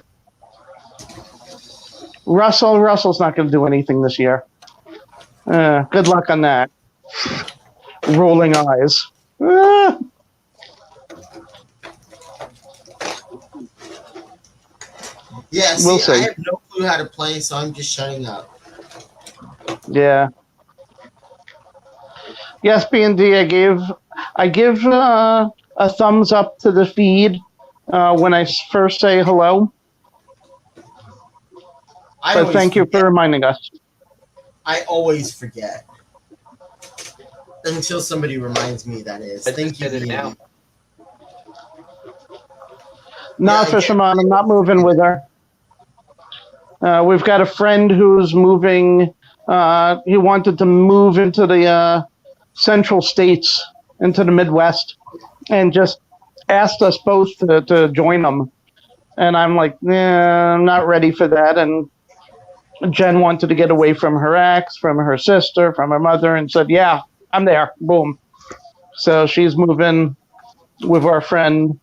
Russell's not going to do anything this year. Good luck on that. Rolling eyes. Yeah, see, We'll see. I have no clue how to play, so I'm just shutting up. Yeah. Yes, B&D, I give a thumbs up to the feed when I first say hello. But thank you for reminding us. I always forget. Until somebody reminds me, that is. Thank you, B&D. Not for Shimon. I'm not moving with her. We've got a friend who's moving. He wanted to move into the central states, into the Midwest, and just asked us both to join him. And I'm like, I'm not ready for that. And Jen wanted to get away from her ex, from her sister, from her mother, and said, yeah, I'm there. Boom. So she's moving with our friend.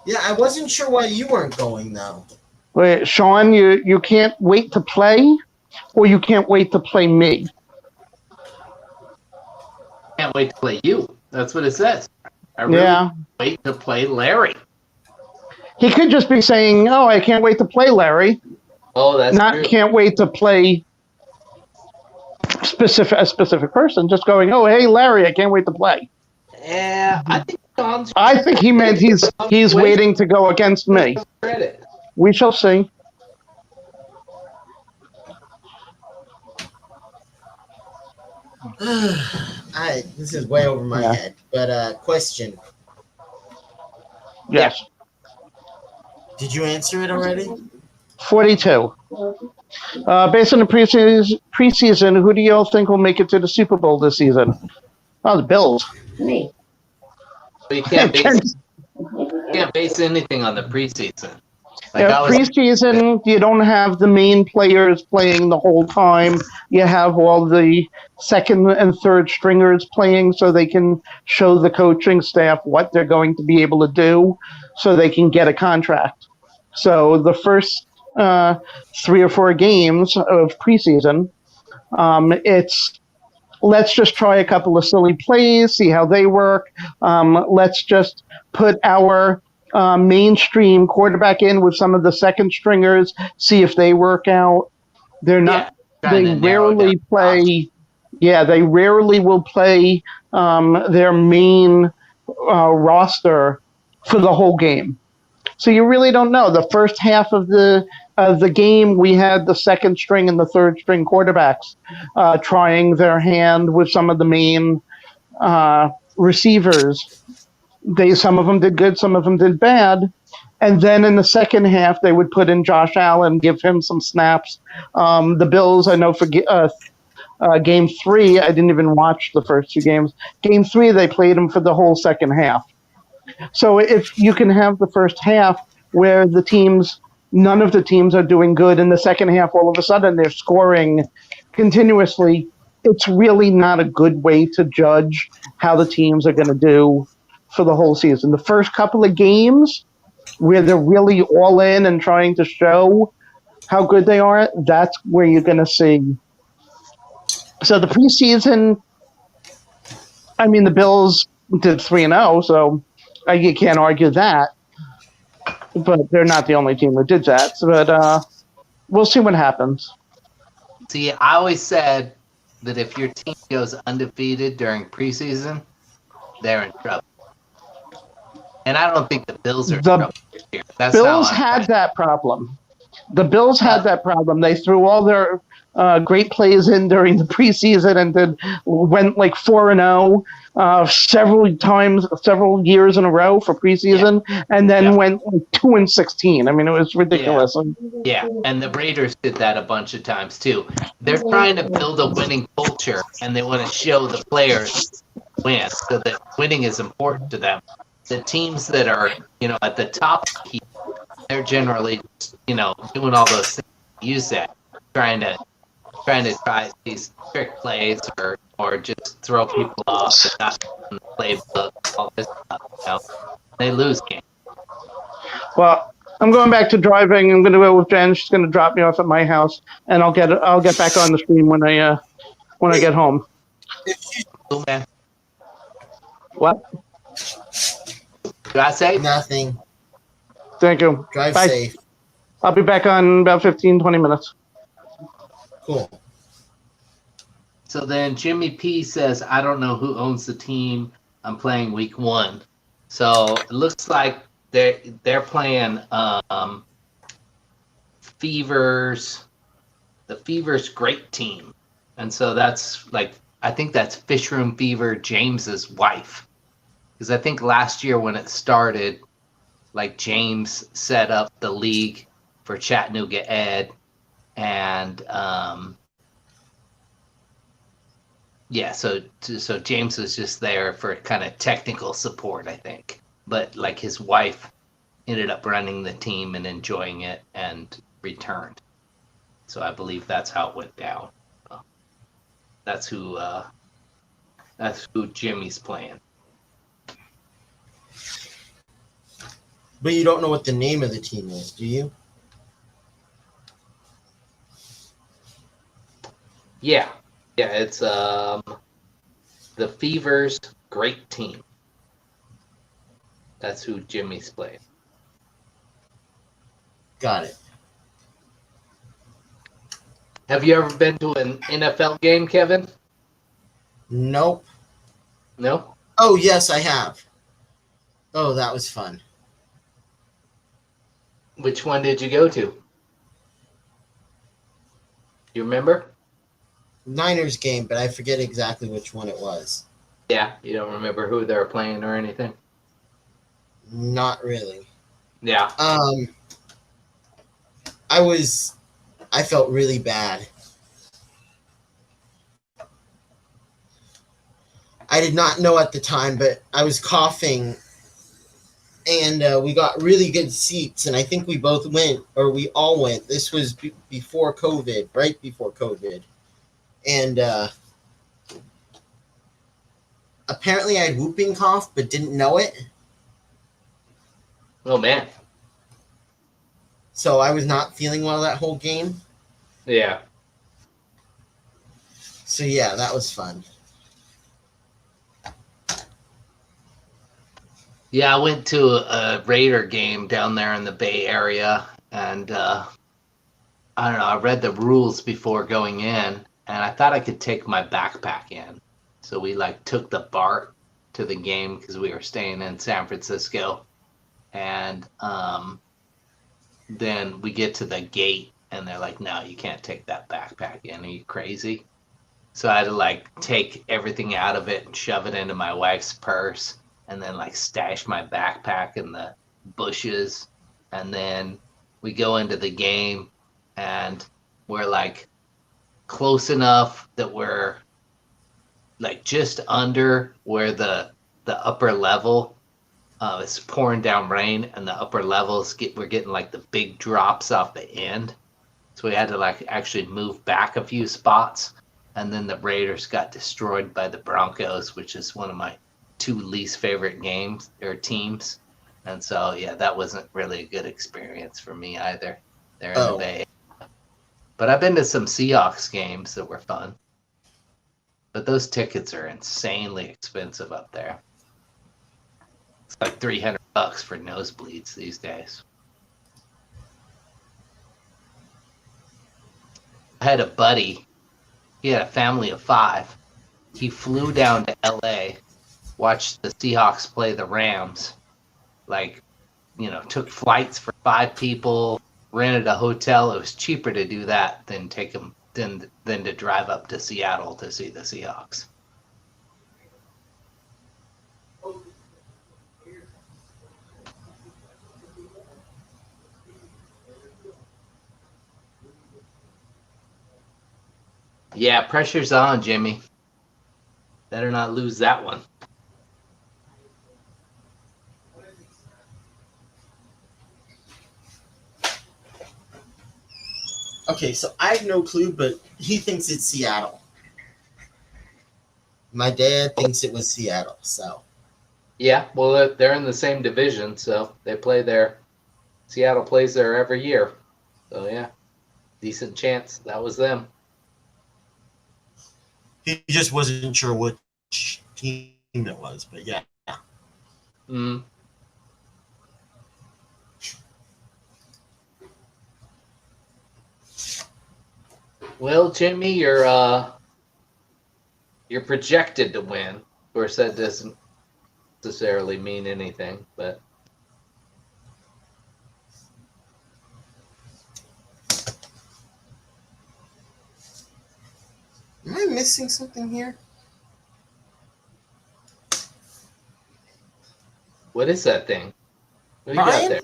Yeah, I wasn't sure why you weren't going, though. Wait, Sean, you can't wait to play, or you can't wait to play me? Can't wait to play you. That's what it says. I really wait to play Larry. He could just be saying, oh, I can't wait to play Larry. Oh, that's not true. Can't wait to play a specific person. Just going, oh, hey, Larry, I can't wait to play. Yeah, I think he meant he's waiting to go against me. Credit. We shall see. This is way over my head, but question. Yes. Did you answer it already? 42. Based on the preseason, who do y'all think will make it to the Super Bowl this season? Oh, the Bills. Me. But you can't base anything on the preseason. Preseason, you don't have the main players playing the whole time. You have all the second and third stringers playing so they can show the coaching staff what they're going to be able to do so they can get a contract. So the first 3 or 4 games of preseason, it's let's just try a couple of silly plays, see how they work. Let's just put our mainstream quarterback in with some of the second stringers, see if they work out. They're not. They rarely play. Yeah, they rarely will play their main roster for the whole game. So you really don't know. The first half of the game, we had the second string and the third string quarterbacks trying their hand with some of the main receivers. Some of them did good, some of them did bad. And then in the second half, they would put in Josh Allen, give him some snaps. The Bills, I know Game 3, I didn't even watch the first 2 games. Game 3, they played them for the whole second half. So if you can have the first half where none of the teams are doing good, in the second half, all of a sudden they're scoring continuously, it's really not a good way to judge how the teams are going to do for the whole season. The first couple of games where they're really all in and trying to show how good they are, that's where you're going to see. So the preseason, I mean, the Bills did 3-0, so you can't argue that. But they're not the only team that did that. But we'll see what happens. See, I always said that if your team goes undefeated during preseason, they're in trouble. And I don't think the Bills are in trouble this year. That's Bills had that problem. The Bills had that problem. They threw all their great plays in during the preseason and then went like 4-0 several years in a row for preseason, and then went 2-16. I mean, it was ridiculous. Yeah, and the Raiders did that a bunch of times too. They're trying to build a winning culture, and they want to show the players win, so that winning is important to them. The teams that are, at the top, they're generally, doing all those things. Use that, trying to try these trick plays or just throw people off and not in the playbook, all this stuff. They lose games. Well, I'm going back to driving. I'm going to go with Jen. She's going to drop me off at my house, and I'll get back on the stream when I get home. Cool, man. What? Did I say Nothing. Thank you. Drive Bye. safe. I'll be back on about 15, 20 minutes. Cool. So then Jimmy P says, I don't know who owns the team. I'm playing week 1. So it looks like they're playing Fever's great team. And so that's I think that's Fishroom Fever James's wife. Because I think last year when it started, James set up the league for Chattanooga Ed, and so James was just there for kind of technical support, I think. But his wife ended up running the team and enjoying it and returned. So I believe that's how it went down. That's who Jimmy's playing. But you don't know what the name of the team is, do you? Yeah, it's the Fever's great team. That's who Jimmy's playing. Got it. Have you ever been to an NFL game, Kevin? Nope. No? Oh, yes, I have. Oh, that was fun. Which one did you go to? You remember? Niners game, but I forget exactly which one it was. Yeah, you don't remember who they were playing or anything? Not really. Yeah. I felt really bad. I did not know at the time, but I was coughing, and we got really good seats, and I think we both went, or we all went. This was before COVID, right before COVID. And apparently I had whooping cough, but didn't know it. Oh, man. So I was not feeling well that whole game. Yeah. So yeah, that was fun. Yeah, I went to a Raider game down there in the Bay Area, and I don't know, I read the rules before going in, and I thought I could take my backpack in. So we took the BART to the game because we were staying in San Francisco. And then we get to the gate, and they're like, no, you can't take that backpack in. Are you crazy? So I had to take everything out of it and shove it into my wife's purse, and then stash my backpack in the bushes. And then we go into the game, and we're close enough that we're like just under where the upper level is pouring down rain, and the upper levels we're getting like the big drops off the end. So we had to like actually move back a few spots, and then the Raiders got destroyed by the Broncos, which is one of my two least favorite games or teams. And so yeah, that wasn't really a good experience for me either. There in the Bay. But I've been to some Seahawks games that were fun. But those tickets are insanely expensive up there. It's like $300 for nosebleeds these days. I had a buddy. He had a family of 5. He flew down to LA, watched the Seahawks play the Rams. Like, took flights for 5 people, rented a hotel. It was cheaper to do that than than to drive up to Seattle to see the Seahawks. Yeah, pressure's on, Jimmy. Better not lose that one. Okay, so I have no clue, but he thinks it's Seattle. My dad thinks it was Seattle, so. Yeah, well, they're in the same division, so they play there. Seattle plays there every year. So, yeah, decent chance that was them. He just wasn't sure which team it was, but yeah. Mm. Well, Jimmy, you're projected to win. Of course, that doesn't necessarily mean anything, but Am I missing something here? what is that thing? What do you got Brian? there?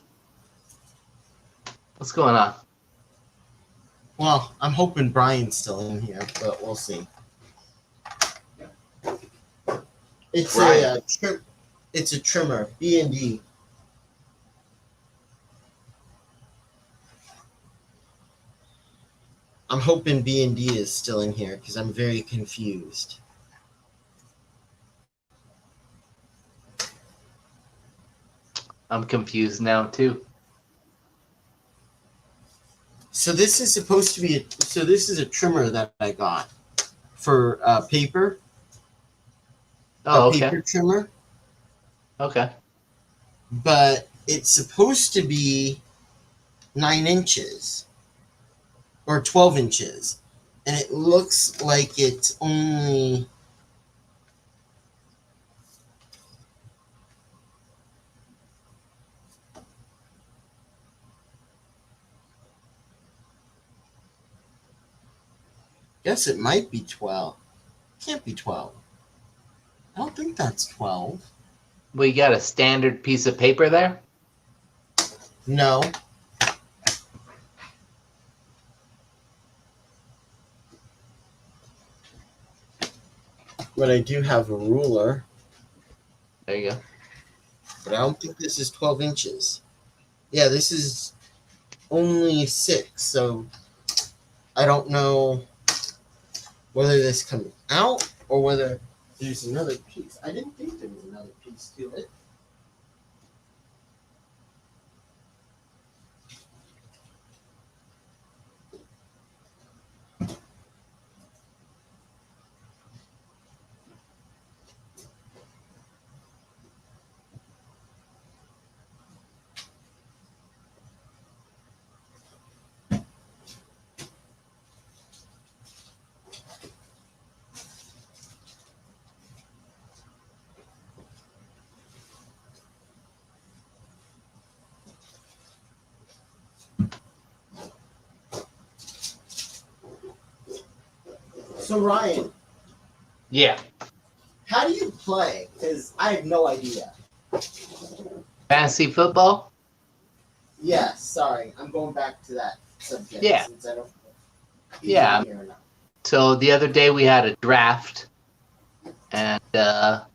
What's going on? Well, I'm hoping Brian's still in here, but we'll see. It's Brian. it's a trimmer, B&D. I'm hoping B&D is still in here because I'm very confused. I'm confused now too. So this is supposed to be this is a trimmer that I got for paper. Oh, a okay. paper trimmer, Okay. but it's supposed to be 9 inches or 12 inches, and it looks like it's only guess it might be 12. Can't be 12. I don't think that's 12. Well, you got a standard piece of paper there? No. But I do have a ruler, There you go. but I don't think this is 12 inches. Yeah, this is only 6, so I don't know whether this comes out or whether there's another piece. I didn't think there was another piece to it. So Ryan, Yeah. how do you play? Because I have no idea. Fantasy football? Yes, sorry, I'm going back to that subject. Yeah. Since I don't know if he's Yeah. in here or not. So the other day we had a draft, and yeah,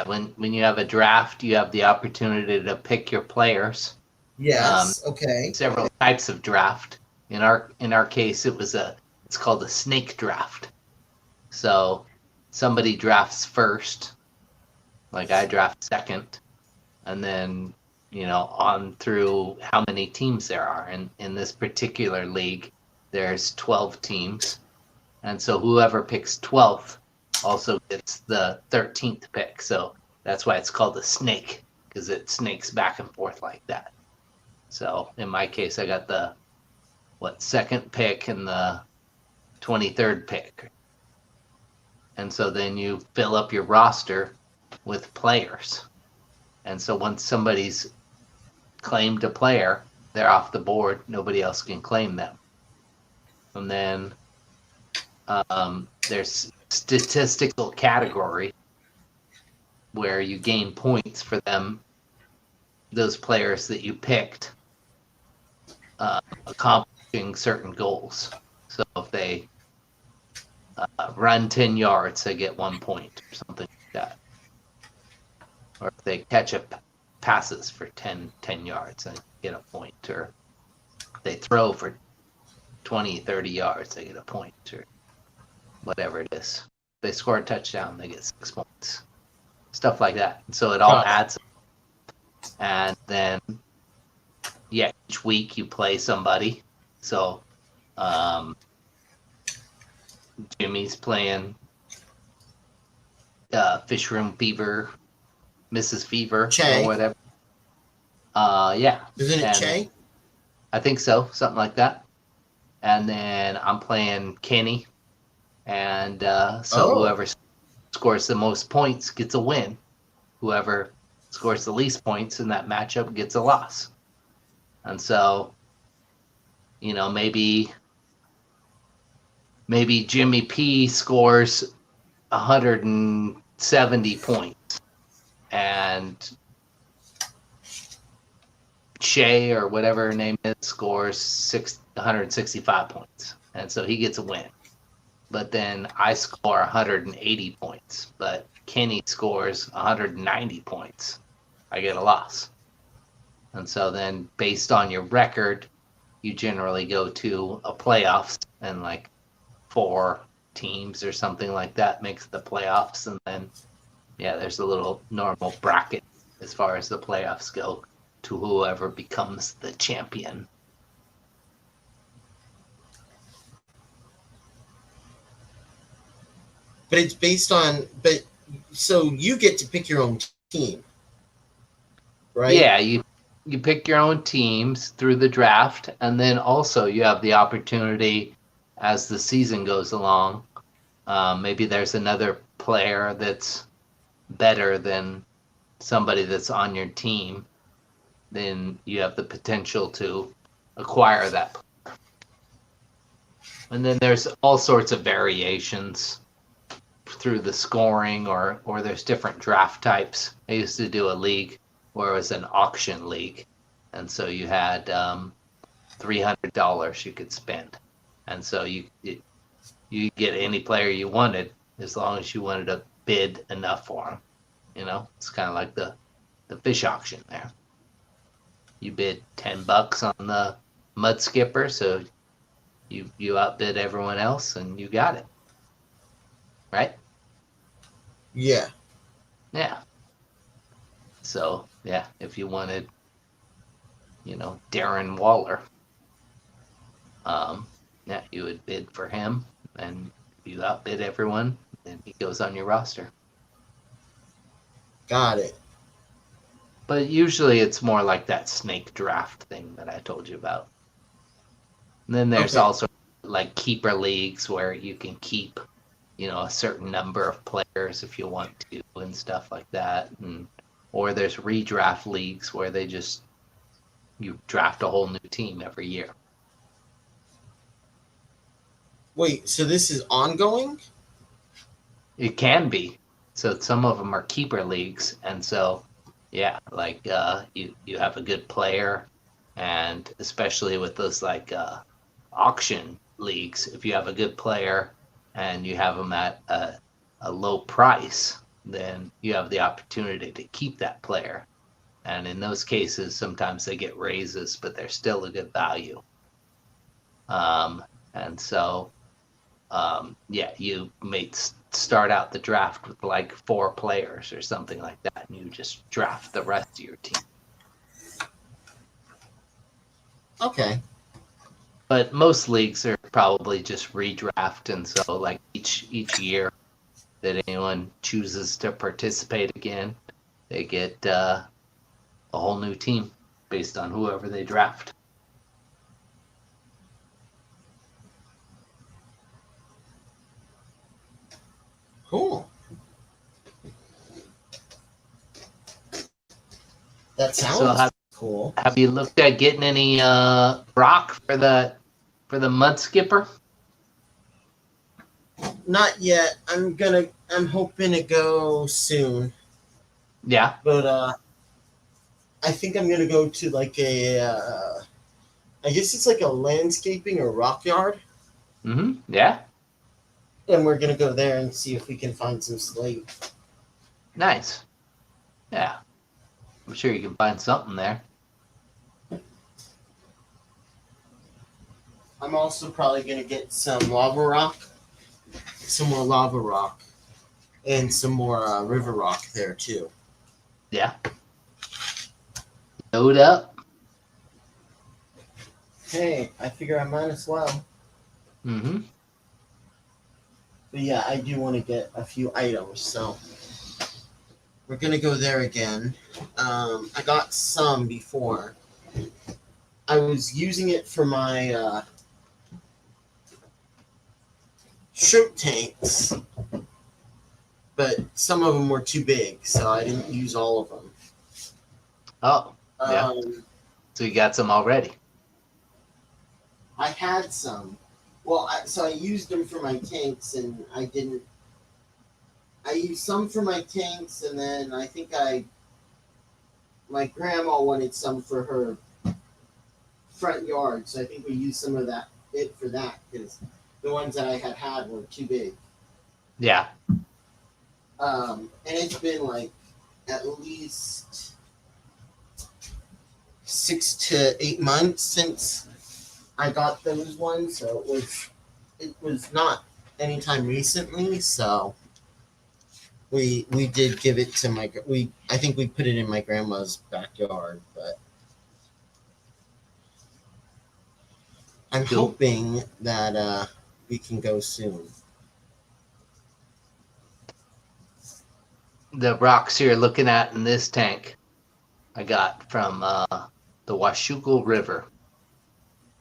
when you have a draft, you have the opportunity to pick your players. Yes. Okay. Several types of draft. In our case, it's called a snake draft. So somebody drafts first, like I draft second, and then on through how many teams there are. And in this particular league, there's 12 teams, and so whoever picks 12th also gets the 13th pick. So that's why it's called a snake, because it snakes back and forth like that. So in my case, I got the second pick and the 23rd pick. And so then you fill up your roster with players. And so once somebody's claimed a player, they're off the board. Nobody else can claim them. And then there's statistical category where you gain points for those players that you picked accomplishing certain goals. So if they run 10 yards, they get 1 point or something like that. Or if they catch passes for 10 yards, they get a point. Or if they throw for 20, 30 yards, they get a point, or whatever it is. If they score a touchdown, they get 6 points. Stuff like that. And so it all adds up. And then, yeah, each week you play somebody. So Jimmy's playing Fish Room Fever, Mrs. Fever, Che. or whatever. Yeah. Isn't it Che? I think so, something like that. And then I'm playing Kenny, and whoever scores the most points gets a win. Whoever scores the least points in that matchup gets a loss. And so, maybe Jimmy P scores 170 points, and Shay, or whatever her name is, scores 165 points, and so he gets a win. But then I score 180 points, but Kenny scores 190 points. I get a loss. And so then, based on your record, you generally go to a playoffs, and like 4 teams or something like that makes the playoffs. And then, yeah, there's a little normal bracket as far as the playoffs go to whoever becomes the champion. But it's based on, so you get to pick your own team, right? Yeah, you pick your own teams through the draft, and then also you have the opportunity as the season goes along. Maybe there's another player that's better than somebody that's on your team. Then you have the potential to acquire that player. And then there's all sorts of variations through the scoring, or there's different draft types. I used to do a league where it was an auction league, and so you had $300 you could spend, and so you get any player you wanted as long as you wanted to bid enough for them. It's kind of like the fish auction there. You bid $10 on the mud skipper, so you outbid everyone else, and you got it, right? Yeah. Yeah. So, yeah, if you wanted, Darren Waller, yeah, you would bid for him, and you outbid everyone, and he goes on your roster. Got it. But usually it's more like that snake draft thing that I told you about. And then there's also like keeper leagues where you can keep, a certain number of players if you want to, and stuff like that. Or there's redraft leagues where you draft a whole new team every year. Wait, so this is ongoing? It can be. So some of them are keeper leagues, and so yeah, like you have a good player, and especially with those like auction leagues, if you have a good player and you have them at a low price, then you have the opportunity to keep that player. And in those cases, sometimes they get raises, but they're still a good value. And so, yeah, you may start out the draft with like 4 players or something like that, and you just draft the rest of your team. Okay. But most leagues are probably just redraft, and so like each year that anyone chooses to participate again, they get a whole new team based on whoever they draft. Cool. That sounds cool. Have you looked at getting any rock for the mud skipper? Not yet. I'm hoping to go soon. Yeah. But I think I'm gonna go to like a I guess it's like a landscaping or rock yard. Mm-hmm. Yeah. And we're gonna go there and see if we can find some slate. Nice. Yeah. I'm sure you can find something there. I'm also probably gonna get some lava rock, some more lava rock, and some more river rock there too. Yeah. Load up. Hey, I figure I might as well. Mm-hmm. But yeah, I do want to get a few items, so we're gonna go there again. I got some before. I was using it for my shrimp tanks, but some of them were too big, so I didn't use all of them. Oh, yeah. So you got some already? I had some. Well, so I used them for my tanks, and I didn't. I used some for my tanks, and then I think my grandma wanted some for her front yard, so I think we used some of it for that, because the ones that I had were too big. Yeah. And it's been like at least 6 to 8 months since I got those ones, so it was not anytime recently. So we did give it to I think we put it in my grandma's backyard, but I'm hoping that we can go soon. The rocks you're looking at in this tank, I got from the Washougal River.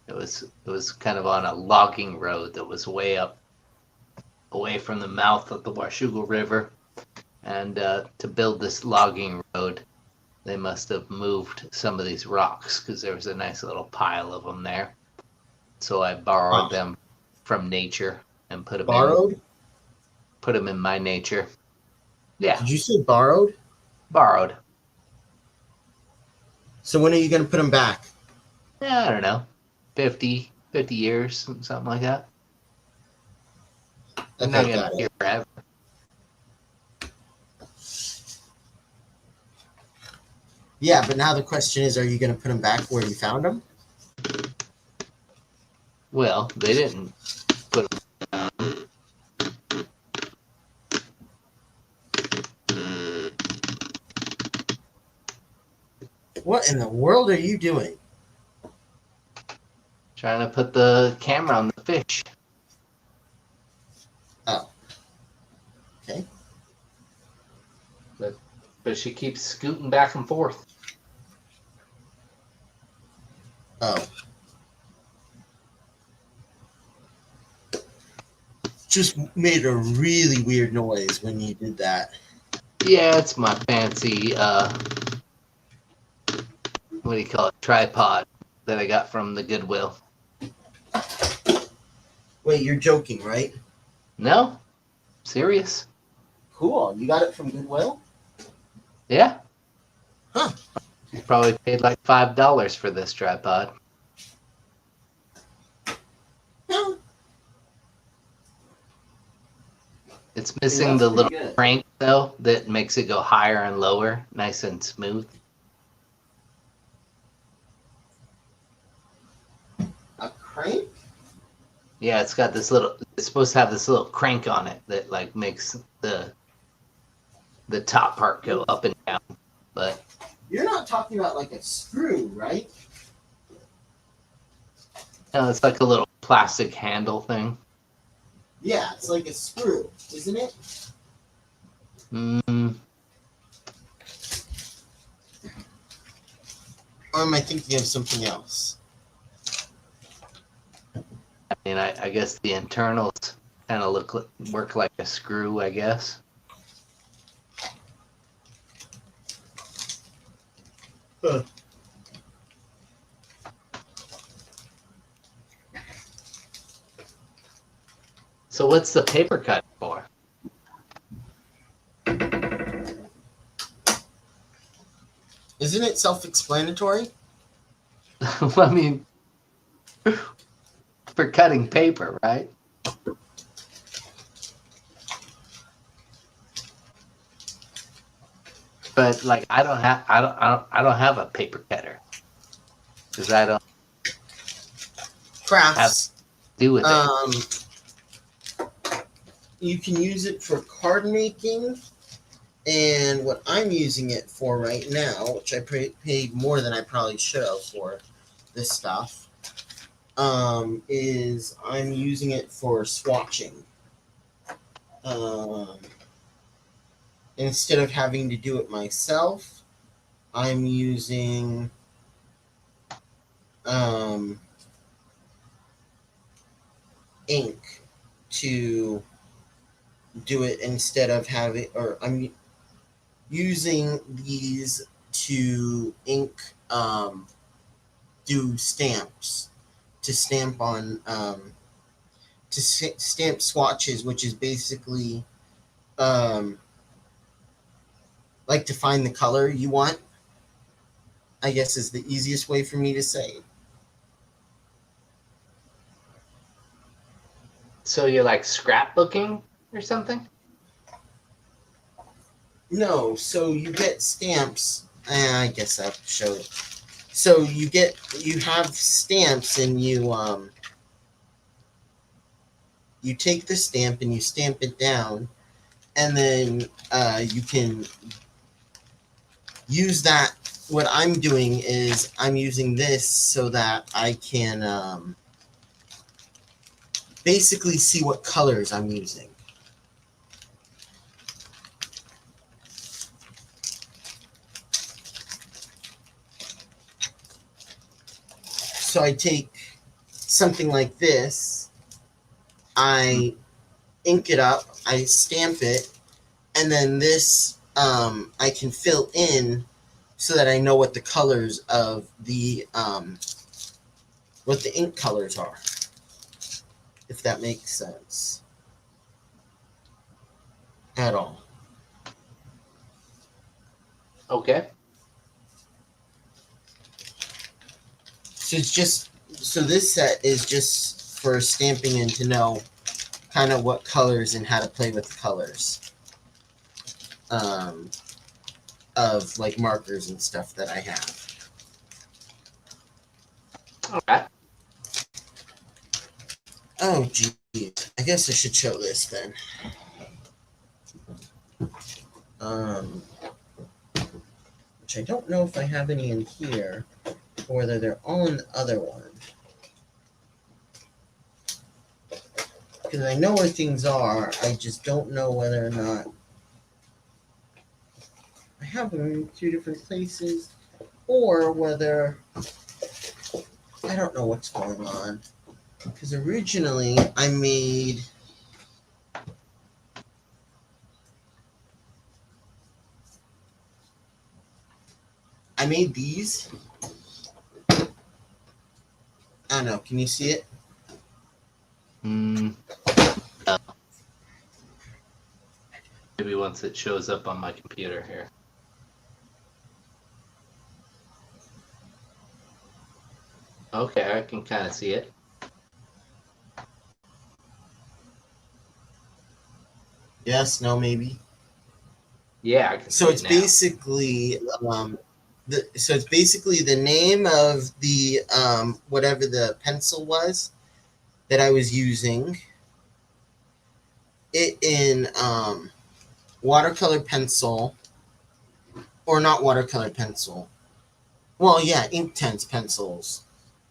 It was kind of on a logging road that was way up, away from the mouth of the Washougal River. And to build this logging road, they must have moved some of these rocks because there was a nice little pile of them there. So I borrowed them from nature and put them in my nature. Yeah. Did you say borrowed? Borrowed. So when are you going to put them back? Yeah, I don't know. 50 years, something like that. I'm not going to be here forever. Yeah, but now the question is, are you going to put them back where you found them? Well, they didn't put them down. What in the world are you doing? Trying to put the camera on the fish. Oh. Okay. But she keeps scooting back and forth. Oh. Just made a really weird noise when you did that. Yeah, it's my fancy, what do you call it, tripod that I got from the Goodwill. Wait, you're joking, right? No? Serious? Cool. You got it from Goodwill? Yeah. Huh. You probably paid like $5 for this tripod. Well, It's missing the little crank though that makes it go higher and lower, nice and smooth. A crank? Yeah, it's got this little. It's supposed to have this little crank on it that like makes the top part go up and down. But You're not talking about like a screw, right? no, it's like a little plastic handle thing. Yeah, it's like a screw, isn't it? Mm, Or am I thinking of something else? I mean, I guess the internals kind of work like a screw, I guess. Huh. So what's the paper cut for? Isn't it self-explanatory? I mean, for cutting paper, right? But like, I don't have a paper cutter because I don't have Crafts. to do with it. You can use it for card making, and what I'm using it for right now, which I paid more than I probably should have for this stuff, is I'm using it for swatching. Instead of having to do it myself, I'm using ink to do it instead of having, or I'm using these to ink, do stamps, to stamp on, stamp swatches, which is basically, like to find the color you want, I guess is the easiest way for me to say. So you're like scrapbooking or something? No, so you get stamps. I guess I'll show it. So you have stamps, and you take the stamp and you stamp it down, and then you can use that. What I'm doing is I'm using this so that I can basically see what colors I'm using. So I take something like this, I ink it up, I stamp it, and then this I can fill in so that I know what the colors of the what the ink colors are, if that makes sense at all. Okay. So it's just, so this set is just for stamping and to know kind of what colors and how to play with the colors of like markers and stuff that I have. All right. Oh, geez. I guess I should show this then. Which I don't know if I have any in here, or whether they're all in the other one. Because I know where things are, I just don't know whether or not I have them in two different places, or whether I don't know what's going on. Because originally I made these. I don't know. Can you see it? No. Maybe once it shows up on my computer here. Okay, I can kind of see it. Yes, no, maybe. Yeah, I can So see it's it now. basically it's basically the name of the whatever the pencil was that I was using. It in watercolor pencil, or not watercolor pencil. Well, yeah, Inktense pencils,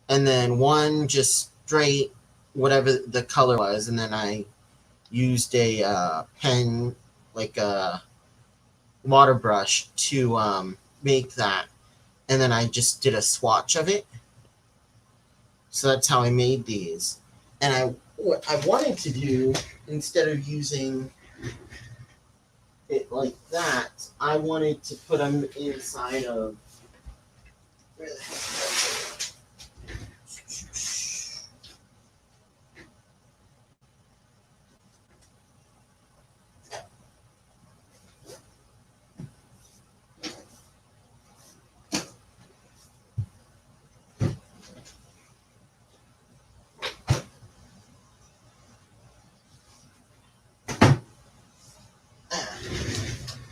and then one just straight whatever the color was, and then I used a pen, like a water brush, to make that, and then I just did a swatch of it. So that's how I made these. And what I wanted to do, instead of using it like that, I wanted to put them inside of. Where the heck is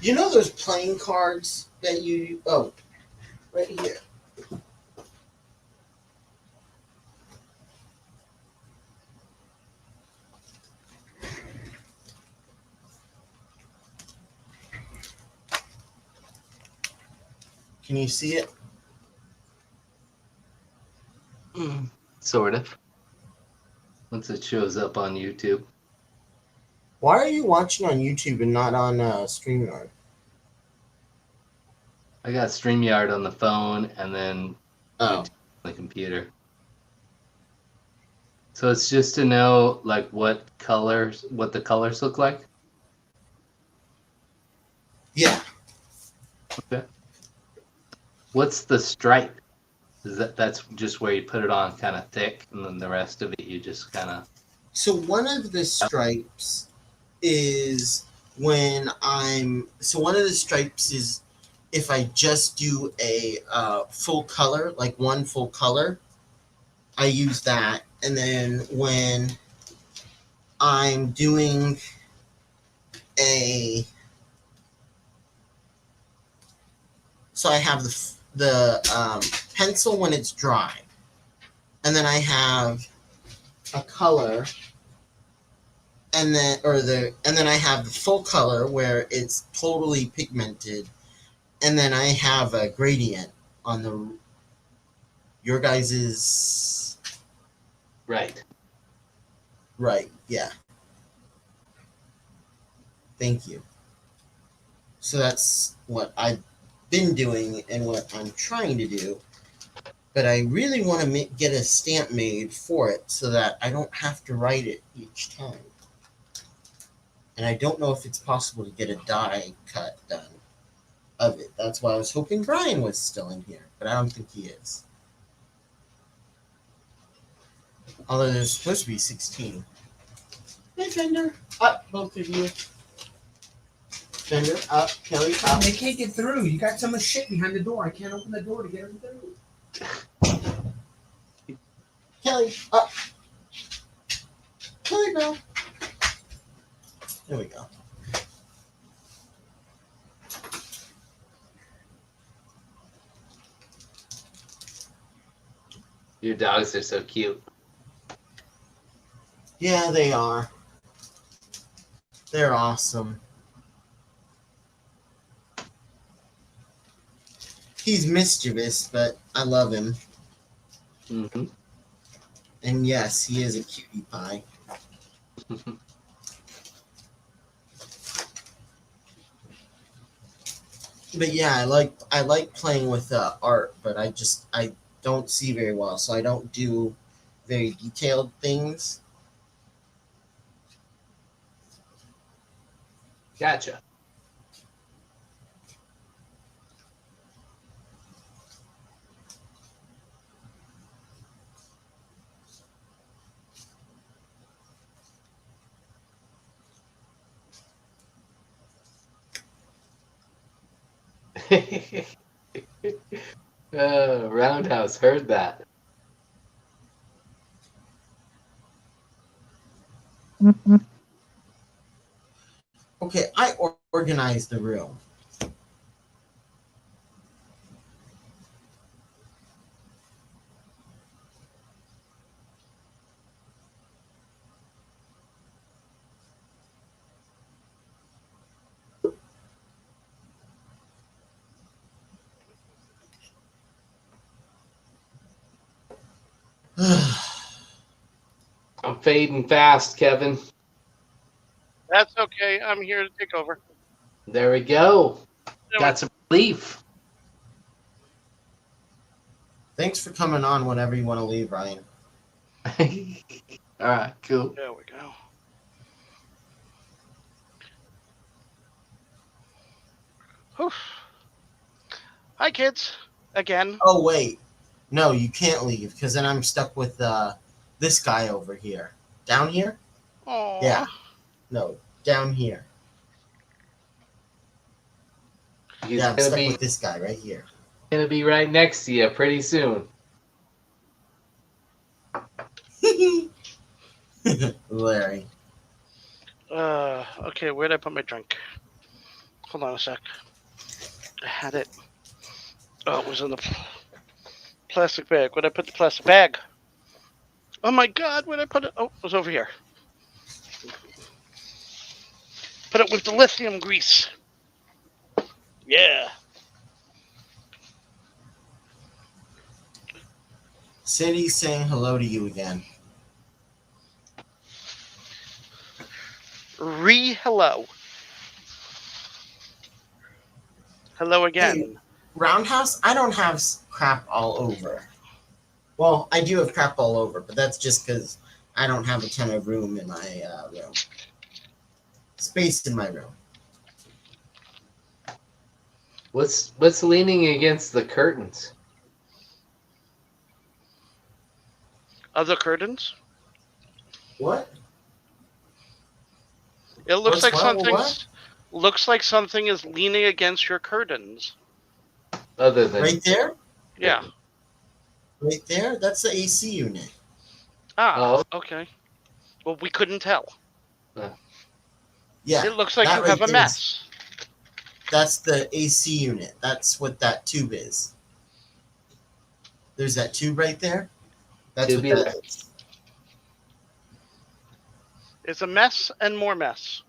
You know those playing cards that you. Oh, right here. Can you see it? Sort of. Once it shows up on YouTube. Why are you watching on YouTube and not on StreamYard? I got StreamYard on the phone and then Oh. YouTube on the computer. So it's just to know like what the colors look like. Yeah. Okay. What's the stripe? That's just where you put it on kind of thick, and then the rest of it you just kind of. So one of the stripes is one of the stripes is if I just do a full color, like one full color, I use that. And then when I'm doing so I have the pencil when it's dry, and then I have a color, and then I have the full color where it's totally pigmented, and then I have a gradient on your guys's. Right. Right, yeah. Thank you. So that's what I've been doing and what I'm trying to do. But I really want to get a stamp made for it so that I don't have to write it each time. And I don't know if it's possible to get a die cut done of it. That's why I was hoping Brian was still in here, but I don't think he is. Although there's supposed to be 16. Hey, Fender. Up, both of you. Fender, up. Kelly, up. They can't get through. You got so much shit behind the door. I can't open the door to get them through. Kelly, up. Kelly, go. There we go. Your dogs are so cute. Yeah, they are. They're awesome. He's mischievous, but I love him. Mm-hmm. And yes, he is a cutie pie. But yeah, I like playing with art, but I don't see very well, so I don't do very detailed things. Gotcha. Roundhouse heard that. Okay, I organized the room. I'm fading fast, Kevin. That's okay. I'm here to take over. There we go. Anyway, Got some relief. Thanks for coming on whenever you want to leave, Ryan. All right, cool. there we go. Whew. Hi, kids. Again. Oh, wait. No, you can't leave because then I'm stuck with this guy over here. Down here? Aww. Yeah. No, down here. He's Yeah, I'm gonna stuck be with this guy right here. right next to you pretty soon. Larry. Okay, where'd I put my drink? Hold on a sec. I had it. Oh, it was in the plastic bag. Where'd I put the plastic bag? Oh my god, where'd I put it? Oh, it was over here. Put it with the lithium grease. Yeah. Cindy's saying hello to you again. Hello. Hello again. Hey, Roundhouse, I don't have crap all over. Well, I do have crap all over, but that's just because I don't have a ton of room in my room. Space in my room. What's leaning against the curtains? Other curtains? What? It looks What's like what? something. What? Looks like something is leaning against your curtains. Other than Right there? Yeah. Right there? That's the AC unit. Ah. Okay. Well, we couldn't tell. Yeah. It looks like that you right have a there mess. That's the AC unit. That's what that tube is. There's that tube right there. That's what Tubular. that is. It's a mess and more mess.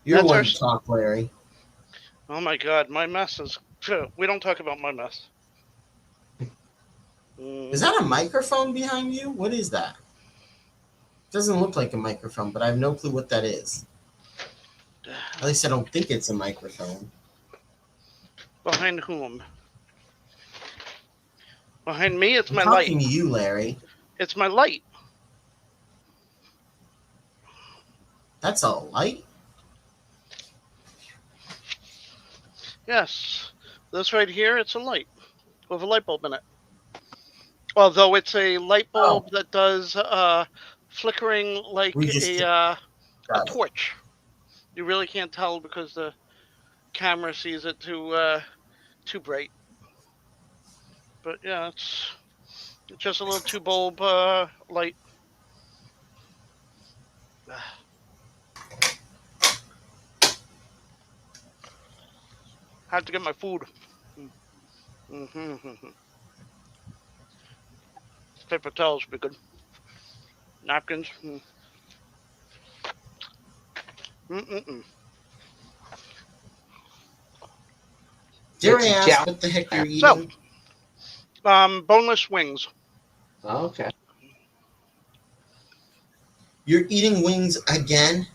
You're That's one our- to talk, Larry. Oh my god, my mess is. We don't talk about my mess. Is that a microphone behind you? What is that? Doesn't look like a microphone, but I have no clue what that is. At least I don't think it's a microphone. Behind whom? Behind me, it's I'm my talking light. to you, Larry. It's my light. That's a light? Yes. This right here, it's a light. With a light bulb in it. Although it's a light bulb that does flickering like We just a got it. torch. You really can't tell because the camera sees it too bright. But yeah, it's just a little 2-bulb light. Have to get my food. Paper towels would be good. Napkins. Dare I It's a ask challenge. what the heck you're So- eating? Boneless wings. Oh, okay. You're eating wings again?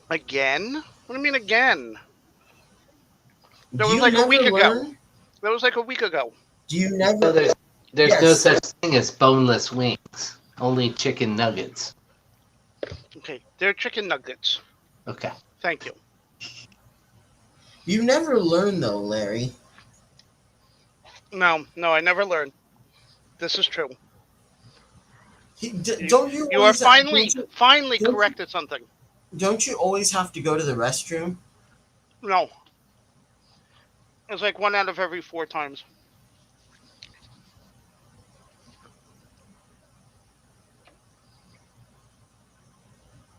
Again? What do you mean again? That Do was you like a never week ago. learn? That was like a week ago. Do you So never? there's no Yes. such thing as boneless wings. Only chicken nuggets. Okay, they're chicken nuggets. Okay. Thank you. You never learn though, Larry. No, I never learned. This is true. Don't you? You are always finally don't you- corrected something. Don't you always have to go to the restroom? No. It's like 1 out of every 4 times.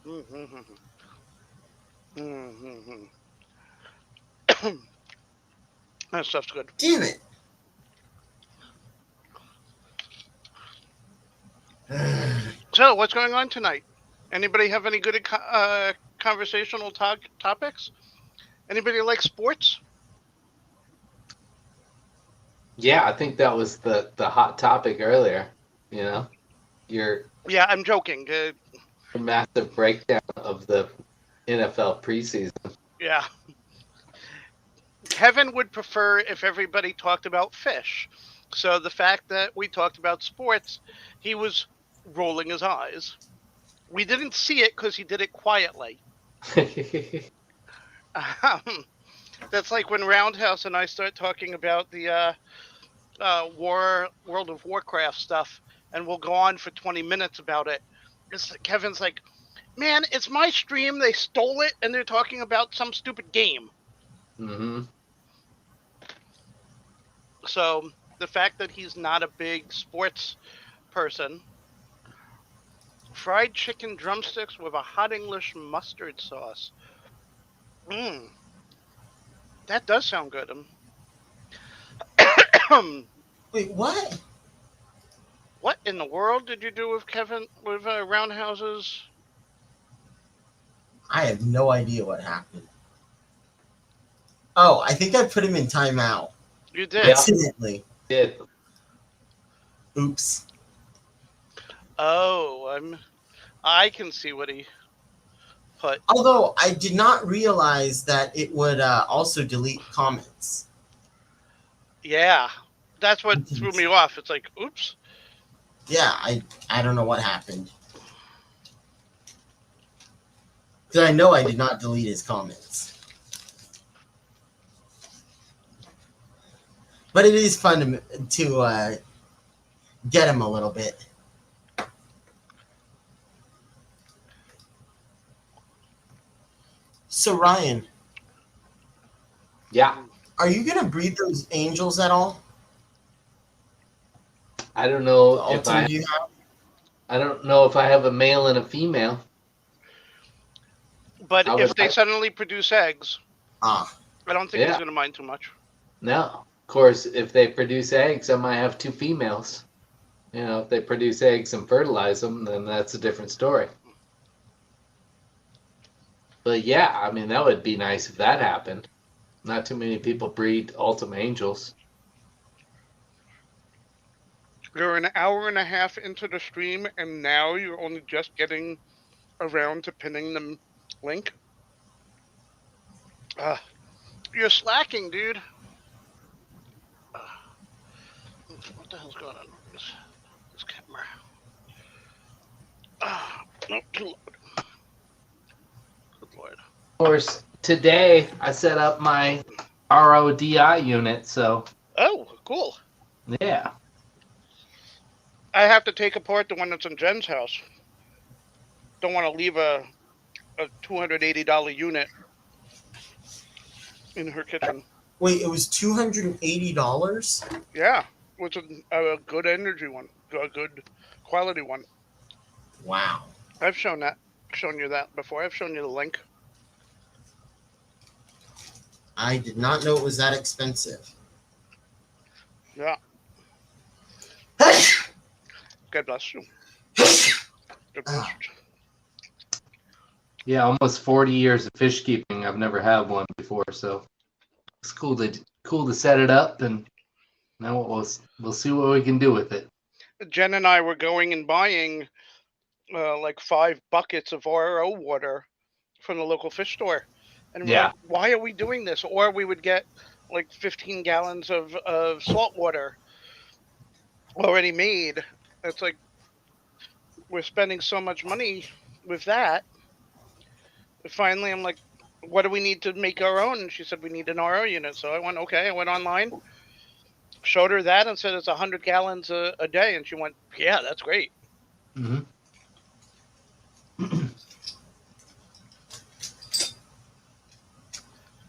Mm-hmm. Mm-hmm. That stuff's good. Damn it. So, what's going on tonight? Anybody have any good conversational topics? Anybody like sports? Yeah, I think that was the hot topic earlier. You know, your Yeah, I'm joking. massive breakdown of the NFL preseason. Yeah. Kevin would prefer if everybody talked about fish. So the fact that we talked about sports, he was rolling his eyes. We didn't see it because he did it quietly. That's like when Roundhouse and I start talking about the World of Warcraft stuff, and we'll go on for 20 minutes about it. Kevin's like, man, it's my stream. They stole it, and they're talking about some stupid game. Mm-hmm. So the fact that he's not a big sports person. Fried chicken drumsticks with a hot English mustard sauce. Mmm, that does sound good. Wait, what? What in the world did you do with Kevin with Roundhouses? I have no idea what happened. Oh, I think I put him in timeout. You did. Yeah. Accidentally. Did. Oops. Oh, I can see what he put. Although I did not realize that it would also delete comments. Yeah, that's what threw me off. It's like, oops. Yeah, I don't know what happened. Because I know I did not delete his comments. But it is fun to get him a little bit. So Ryan, Yeah. are you gonna breed those angels at all? I don't know The if altar you have? I don't know if I have a male and a female. But I if would they like- suddenly produce eggs, Ah, I don't think he's Yeah. going to mind too much. No. Of course, if they produce eggs, I might have two females. You know, if they produce eggs and fertilize them, then that's a different story. But yeah, I mean, that would be nice if that happened. Not too many people breed Ultimate Angels. You're an hour and a half into the stream, and now you're only just getting around to pinning the link. You're slacking, dude. What the hell's going on with this camera? Nope, too loud. Good lord. Of course, today I set up my RODI unit, so Oh, cool. yeah. I have to take apart the one that's in Jen's house. Don't want to leave a $280 unit in her kitchen. wait, it was $280? Yeah, it's a good energy one, a good quality one. Wow. I've shown you that before. I've shown you the link. I did not know it was that expensive. Yeah. God bless you. God bless you. Yeah, almost 40 years of fish keeping. I've never had one before, so it's cool to set it up, and now we'll see what we can do with it. Jen and I were going and buying like 5 buckets of RO water from the local fish store. And we're like, why are we doing this? Or we would get like 15 gallons of salt water already made. It's like we're spending so much money with that. Finally, I'm like, what do we need to make our own? And she said, we need an RO unit. So I went, okay. I went online, showed her that, and said it's 100 gallons a day. And she went, yeah, that's great. Mm-hmm.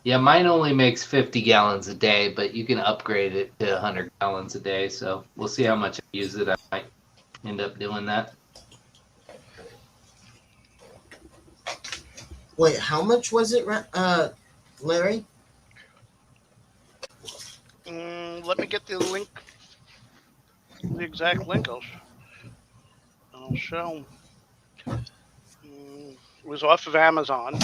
Yeah, mine only makes 50 gallons a day, but you can upgrade it to 100 gallons a day. So we'll see how much I use it. I might end up doing that. Wait, how much was it, Larry? Let me get the link, the exact link. I'll show. It was off of Amazon.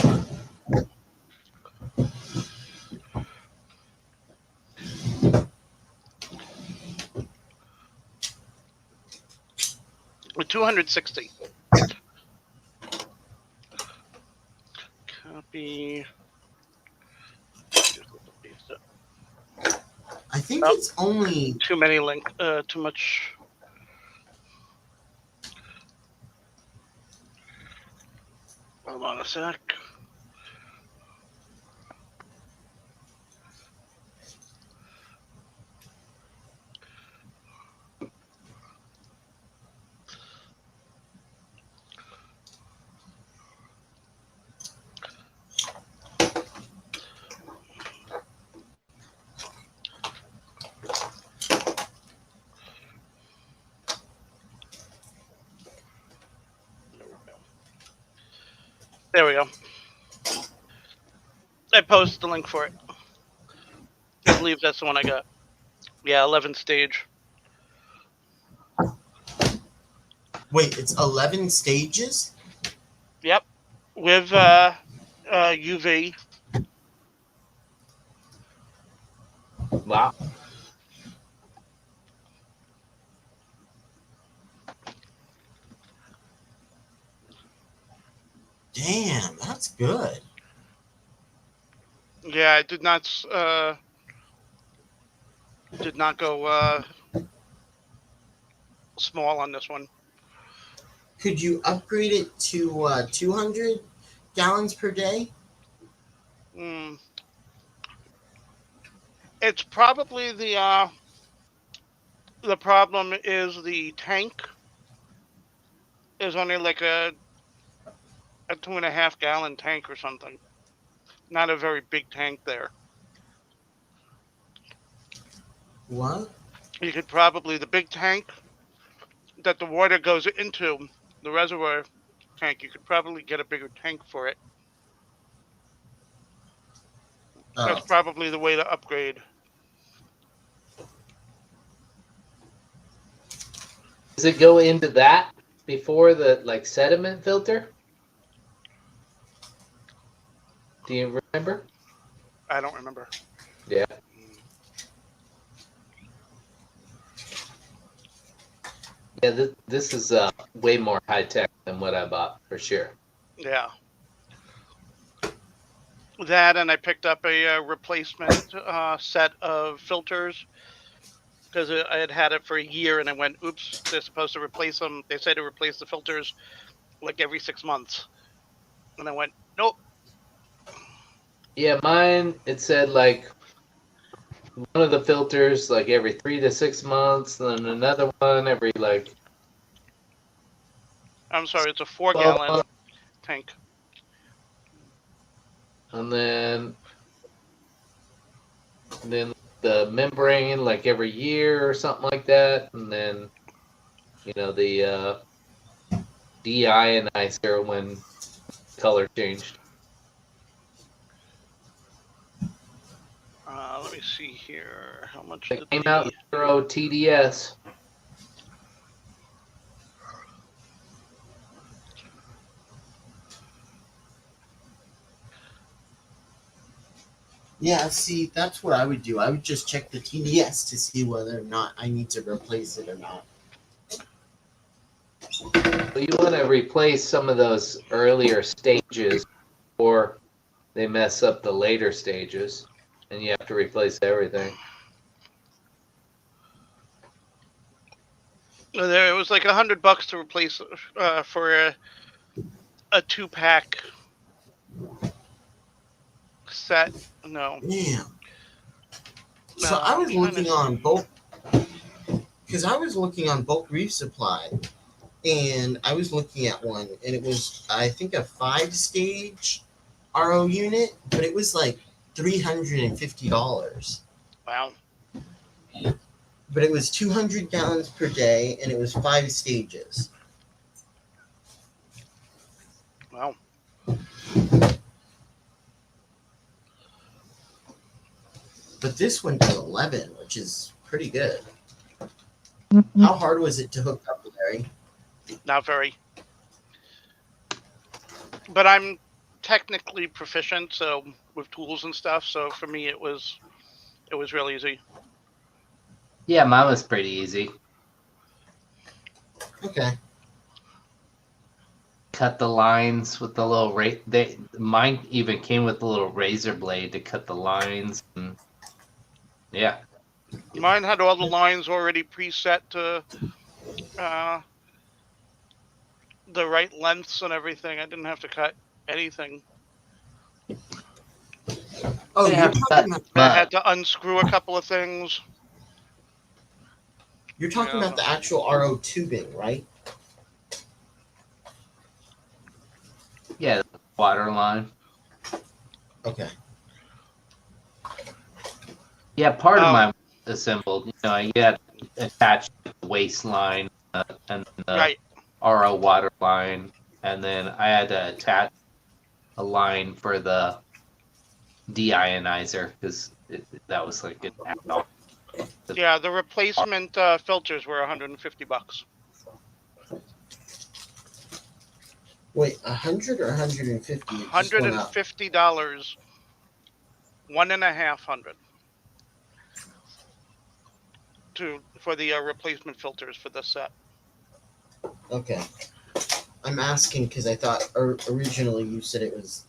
With 260. Copy. I think Oh. it's only Too many link. Too much. Hold on a sec. There we go. I posted the link for it. I believe that's the one I got. Yeah, 11 stage. wait, it's 11 stages? Yep. With UV. Wow. Damn, that's good. Yeah, I did not go small on this one. Could you upgrade it to 200 gallons per day? It's probably the problem is the tank is only like a 2.5 gallon tank or something. Not a very big tank there. What? You could probably, the big tank that the water goes into, the reservoir tank, you could probably get a bigger tank for it. Oh. That's probably the way to upgrade. Does it go into that before the like sediment filter? Do you remember? I don't remember. Yeah. Yeah, this is way more high tech than what I bought for sure. Yeah. That, and I picked up a replacement set of filters because I had had it for a year, and I went, oops, they're supposed to replace them. They say to replace the filters like every 6 months. And I went, nope. Yeah, mine, it said like one of the filters like every 3 to 6 months, then another one every like. I'm sorry, it's a 4-gallon tank. And then the membrane like every year or something like that, and then the deionizer when color changed. Let me see here. How much It did came out 0 TDS. Yeah, see, that's what I would do. I would just check the TDS to see whether or not I need to replace it or not. So you want to replace some of those earlier stages before they mess up the later stages, and you have to replace everything. There, it was like $100 to replace for a 2-pack set. No. Yeah. So I was looking on bulk, because I was looking on bulk reef supply, and I was looking at one, and it was, I think, a 5-stage RO unit, but it was like $350. Wow. But it was 200 gallons per day, and it was 5 stages. Wow. But this one did 11, which is pretty good. How hard was it to hook up, Larry? Not very. But I'm technically proficient, so with tools and stuff. So for me, it was real easy. Yeah, mine was pretty easy. Okay. Cut the lines with the little mine even came with a little razor blade to cut the lines. And yeah. Mine had all the lines already preset to the right lengths and everything. I didn't have to cut anything. Oh, They you're have talking cut about, I had to unscrew a couple of things. you're talking about the actual RO tubing, right? Yeah, the water line. Okay. Yeah, part of mine was assembled. You know, you had to attach the waistline and the Right. RO water line, and then I had to attach a line for the deionizer because that was like an add-on. Yeah, the replacement filters were $150. Wait, 100 or 150? It just went up. $150. $1,500 for the replacement filters for this set. Okay. I'm asking because I thought originally you said it was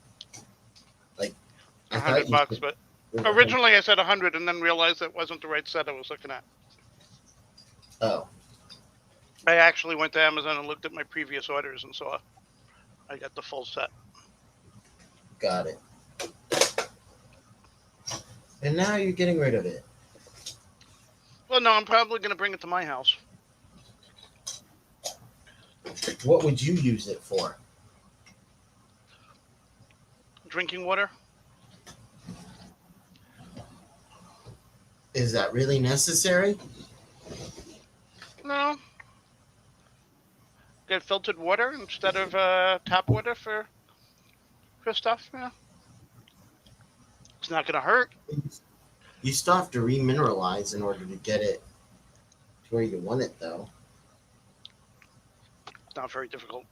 like $100, but originally I said 100 and then realized it wasn't the right set I was looking at. Oh. I actually went to Amazon and looked at my previous orders and saw I got the full set. Got it. And now you're getting rid of it. Well, no, I'm probably going to bring it to my house. What would you use it for? Drinking water. Is that really necessary? No. Get filtered water instead of tap water for stuff. Yeah. It's not going to hurt. You still have to remineralize in order to get it to where you want it, though. It's not very difficult.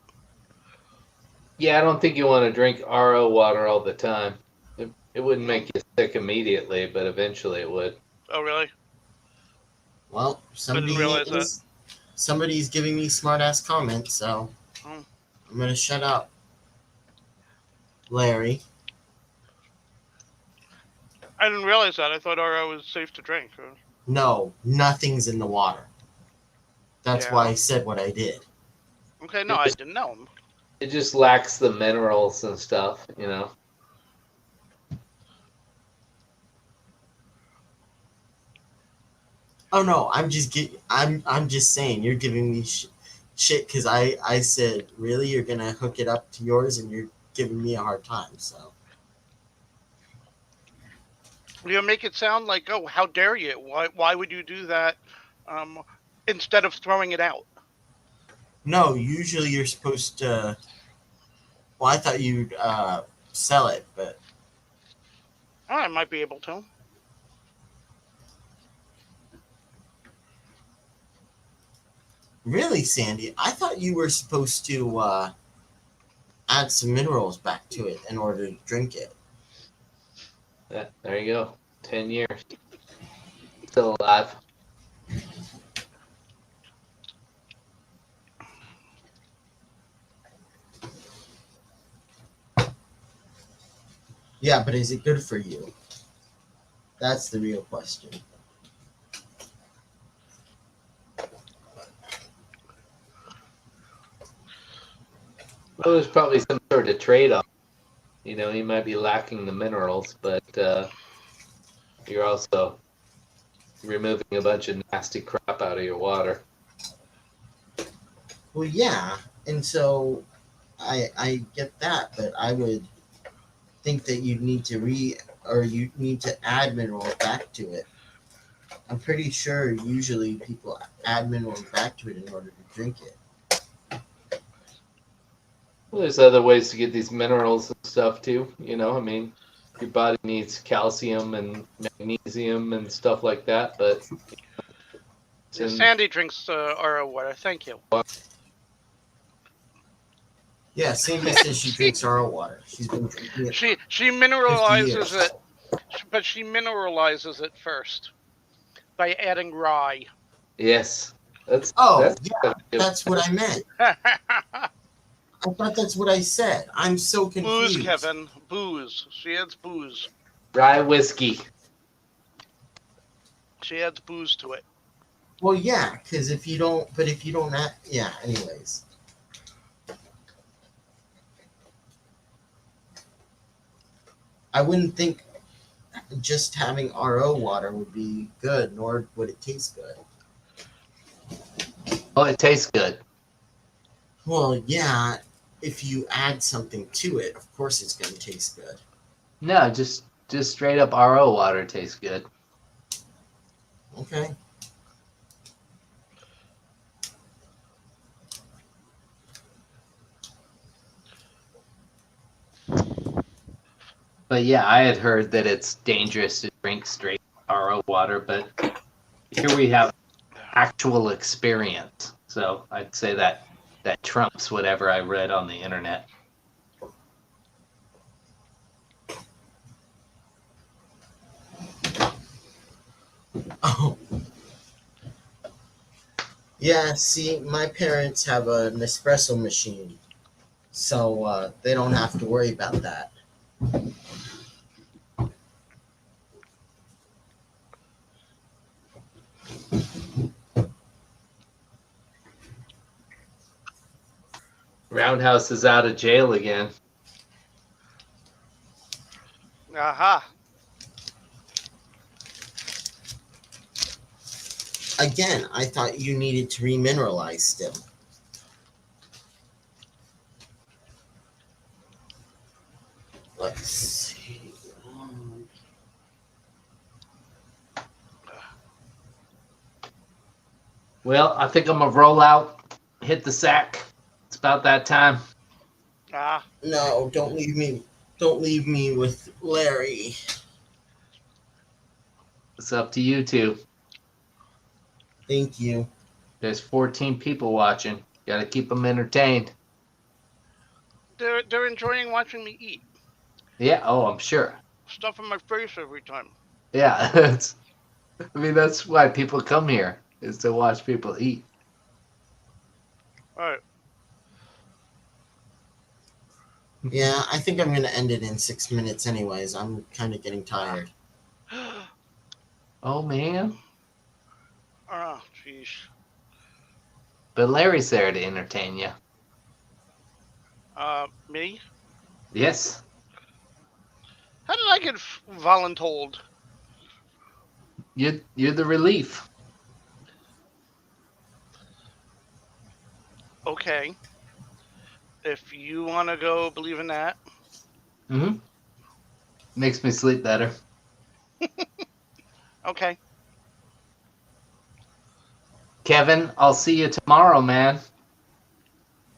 Yeah, I don't think you want to drink RO water all the time. It wouldn't make you sick immediately, but eventually it would. Oh, really? Well, somebody's giving me smart-ass comments, so I'm going to shut up. Larry. I didn't realize that. I thought RO was safe to drink. No, nothing's in the water. That's why I said what I did. Okay, no, I didn't know. It just lacks the minerals and stuff, you know. Oh no, I'm just saying you're giving me shit because I said really you're gonna hook it up to yours and you're giving me a hard time. So you make it sound like, oh, how dare you? Why would you do that instead of throwing it out? No, usually you're supposed to. Well, I thought you'd sell it, but I might be able to. really, Sandy, I thought you were supposed to add some minerals back to it in order to drink it. Yeah, there you go. 10 years. Still alive. Yeah, but is it good for you? That's the real question. Well, there's probably some sort of trade-off. You know, you might be lacking the minerals, but you're also removing a bunch of nasty crap out of your water. Well, yeah, and so I get that, but I would think that you need to add minerals back to it. I'm pretty sure usually people add minerals back to it in order to drink it. Well, there's other ways to get these minerals and stuff too. You know, I mean, your body needs calcium and magnesium and stuff like that, but it's in Sandy drinks RO water. Thank you. Yeah, Sandy says she drinks RO water. She's been drinking it. She 50 mineralizes years. it, but she mineralizes it first by adding rye. yes. That's Yeah, that's what I meant. I thought that's what I said. I'm so confused. Booze, Kevin. Booze. She adds booze. rye whiskey. She adds booze to it. Well, yeah, because if you don't, yeah. Anyways, I wouldn't think just having RO water would be good, nor would it taste good. Oh, it tastes good. Well, yeah, if you add something to it, of course it's going to taste good. No, just straight up RO water tastes good. Okay. But yeah, I had heard that it's dangerous to drink straight RO water, but here we have actual experience. So I'd say that trumps whatever I read on the internet. Oh. Yeah, see, my parents have an espresso machine, so they don't have to worry about that. Roundhouse is out of jail again. Aha. Again, I thought you needed to remineralize still. Let's see. Well, I think I'm gonna roll out, hit the sack. It's about that time. Ah. No, don't leave me. Don't leave me with Larry. It's up to you two. Thank you. There's 14 people watching. Got to keep them entertained. They're enjoying watching me eat. Yeah. Oh, I'm sure. Stuff in my face every time. Yeah. That's why people come here, is to watch people eat. All right. Yeah, I think I'm gonna end it in 6 minutes. Anyways, I'm kind of getting tired. Oh man. Oh, jeez. But Larry's there to entertain you. Me? Yes. How did I get voluntold? You're the relief. Okay. If you want to go believe in that. Mm-hmm. Makes me sleep better. Okay. Kevin, I'll see you tomorrow, man.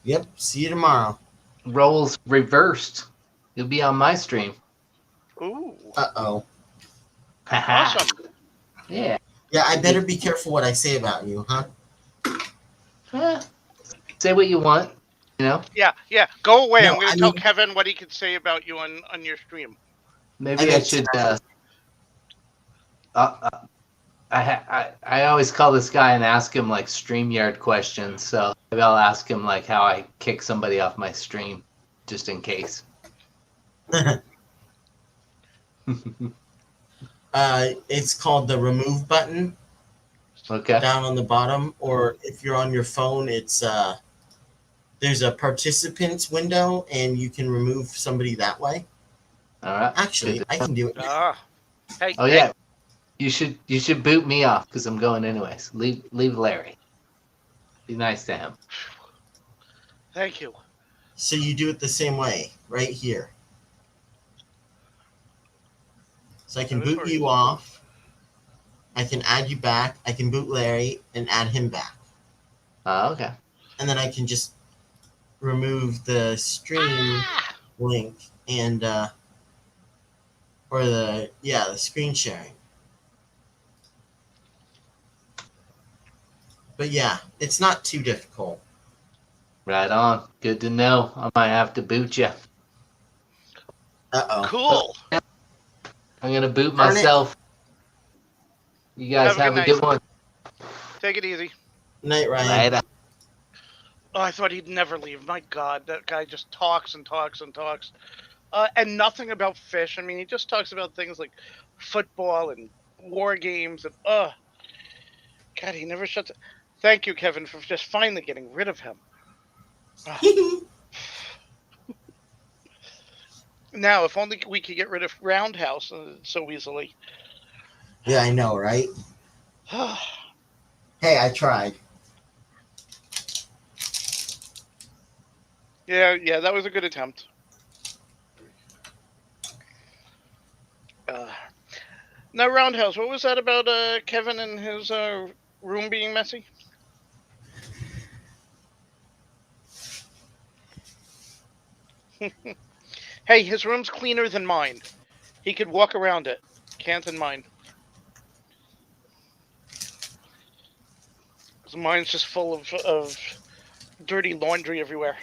Yep. See you tomorrow. Roles reversed. You'll be on my stream. Ooh. Uh-oh. Awesome. Yeah. Yeah, I better be careful what I say about you, huh? Say what you want, you know? Yeah. Go away. No, I'm going I to tell mean- Kevin what he could say about you on your stream. Maybe I should. I always call this guy and ask him like StreamYard questions. So maybe I'll ask him like how I kick somebody off my stream, just in case. It's called the remove button Okay. down on the bottom, or if you're on your phone, it's there's a participants window, and you can remove somebody that way. All right. Actually, I can do it. Ah. Hey. Oh yeah. You should boot me off because I'm going anyways. Leave Larry. Be nice to him. Thank you. So you do it the same way, right here. So I can boot you off. I can add you back. I can boot Larry and add him back. Okay. And then I can just remove the stream link and Or the screen sharing. But yeah, it's not too difficult. Right on. Good to know. I might have to boot you. Uh-oh. Cool. I'm gonna boot Darn it. myself. You guys Have a good have a night. good one. Take it easy. Night, Ryan. Later. Oh, I thought he'd never leave. My God, that guy just talks and talks and talks. And nothing about fish. I mean, he just talks about things like football and war games and God, he never shuts up. Thank you, Kevin, for just finally getting rid of him. Now, if only we could get rid of Roundhouse so easily. Yeah, I know, right? Hey, I tried. Yeah, that was a good attempt. Now, Roundhouse, what was that about Kevin and his room being messy? Hey, his room's cleaner than mine. He could walk around it. Can't in mine. 'Cause mine's just full of dirty laundry everywhere.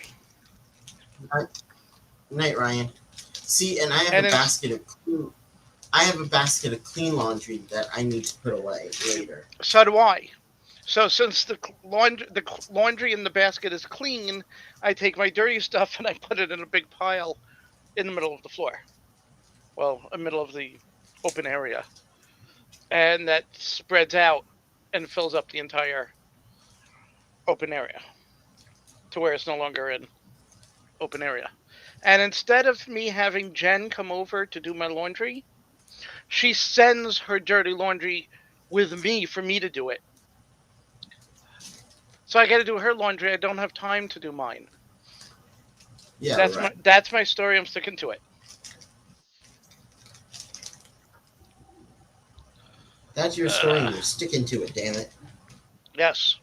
Night, Ryan. See, and I have And a it's- basket of clean. I have a basket of clean laundry that I need to put away later. So do I. So since the laundry in the basket is clean, I take my dirty stuff and I put it in a big pile in the middle of the floor. Well, in the middle of the open area. And that spreads out and fills up the entire open area to where it's no longer an open area. And instead of me having Jen come over to do my laundry, she sends her dirty laundry with me for me to do it. So I got to do her laundry. I don't have time to do mine. Yeah, That's my story. I'm sticking to it. That's your story. You're sticking to it. Damn it. Yes.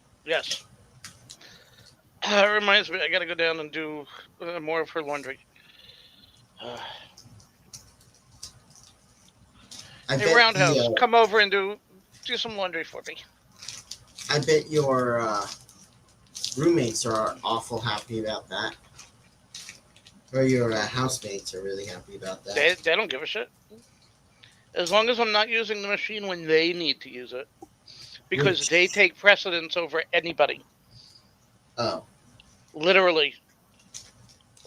That reminds me, I got to go down and do more of her laundry. Hey, Roundhouse, come over and do some laundry for me. I bet your roommates are awful happy about that. Or your housemates are really happy about that. They don't give a shit. As long as I'm not using the machine when they need to use it. Because they take precedence over anybody. Oh. Literally.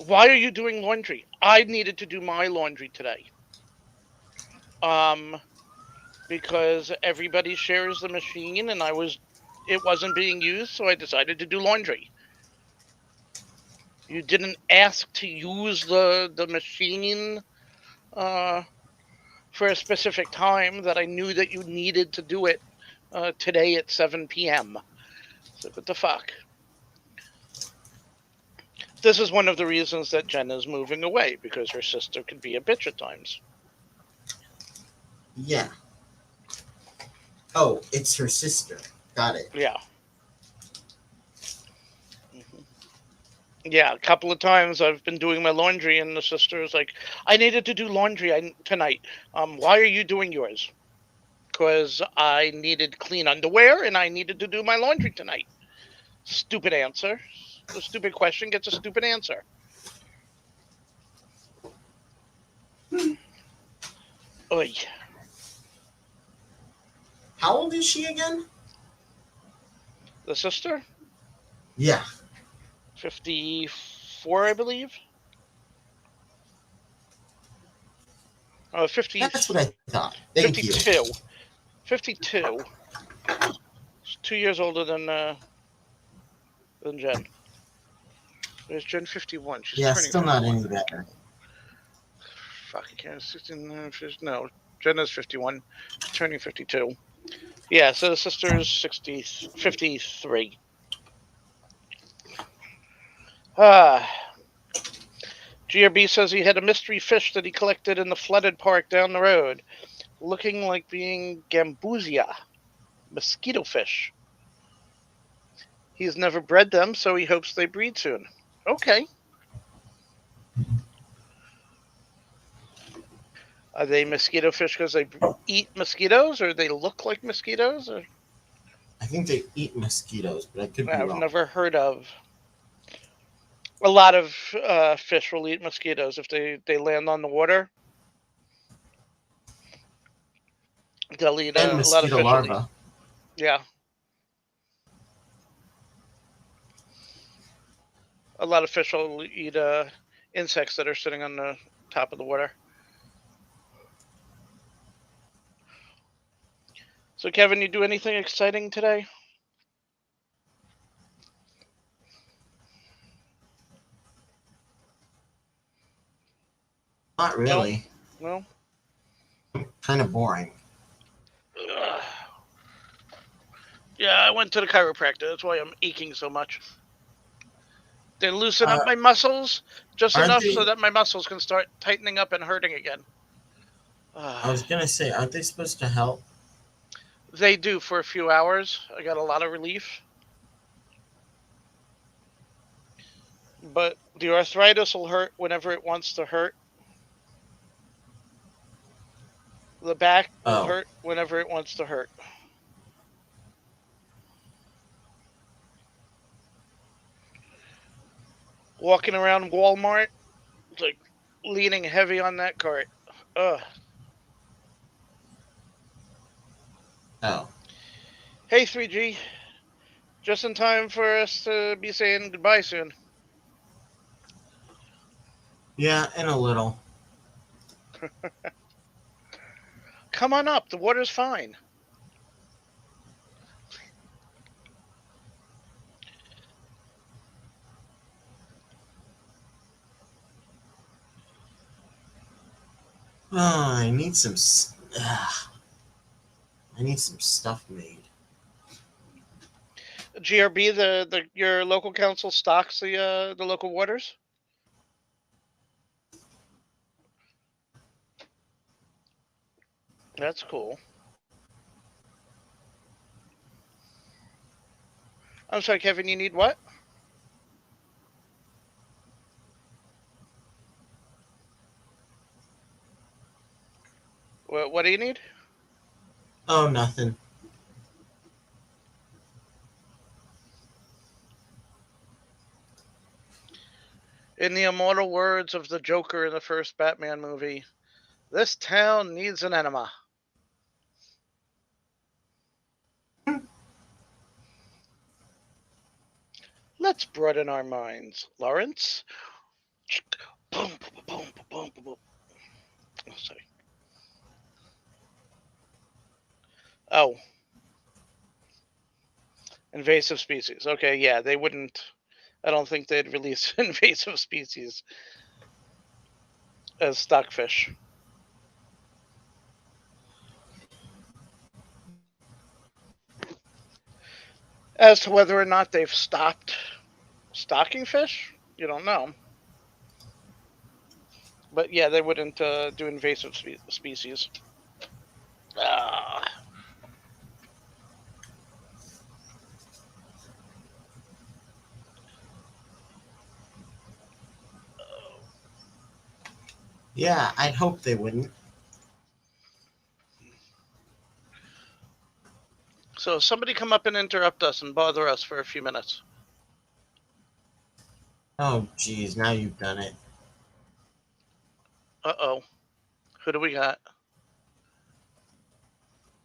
Why are you doing laundry? I needed to do my laundry today. Because everybody shares the machine and it wasn't being used, so I decided to do laundry. You didn't ask to use the machine for a specific time that I knew that you needed to do it today at 7 p.m. So what the fuck? This is one of the reasons that Jen is moving away, because her sister can be a bitch at times. Yeah. Oh, it's her sister. Got it. Yeah. Yeah, a couple of times I've been doing my laundry and the sister is like, I needed to do laundry tonight. Why are you doing yours? Because I needed clean underwear and I needed to do my laundry tonight. Stupid answer. A stupid question gets a stupid answer. Oy. How old is she again? The sister? Yeah. 54, I believe. Oh, 50. That's what I thought. Thank 52. you. 52. She's 2 years older than Jen. There's Jen 51. She's Yeah, turning still 51. not any better. Fuck, I can't. 16, no, Jen is 51. She's turning 52. Yeah, so the sister's 53. GRB says he had a mystery fish that he collected in the flooded park down the road, looking like being gambusia, mosquito fish. He's never bred them, so he hopes they breed soon. Okay. Are they mosquito fish because they eat mosquitoes, or they look like mosquitoes? Or I think they eat mosquitoes, but I could be I've wrong. never heard of. A lot of fish will eat mosquitoes if they land on the water. They'll eat And a lot of mosquito fish. Will eat, larvae. yeah, a lot of fish will eat insects that are sitting on the top of the water. So, Kevin, you do anything exciting today? Not really. No. Kind of boring. Ugh. Yeah, I went to the chiropractor. That's why I'm aching so much. They loosen up my muscles just aren't enough they- so that my muscles can start tightening up and hurting again. I was gonna say, aren't they supposed to help? They do for a few hours. I got a lot of relief. But the arthritis will hurt whenever it wants to hurt. The back will hurt whenever it wants to hurt. Walking around Walmart, it's like leaning heavy on that cart. Ugh. Oh. Hey, 3G. Just in time for us to be saying goodbye soon. Yeah, in a little. Come on up. The water's fine. Oh, I need some. I need some stuff made. GRB, your local council stocks the local waters. That's cool. I'm sorry, Kevin. You need what? What do you need? Oh, nothing. In the immortal words of the Joker in the first Batman movie, this town needs an enema. Let's broaden our minds, Lawrence. Boom, boom, boom, boom, boom. Oh, sorry. Oh. Invasive species. Okay, yeah, they wouldn't. I don't think they'd release invasive species as stockfish. As to whether or not they've stopped stocking fish, you don't know. But yeah, they wouldn't do invasive species. Yeah, I'd hope they wouldn't. So somebody come up and interrupt us and bother us for a few minutes. Oh, geez, now you've done it. Uh-oh. Who do we got?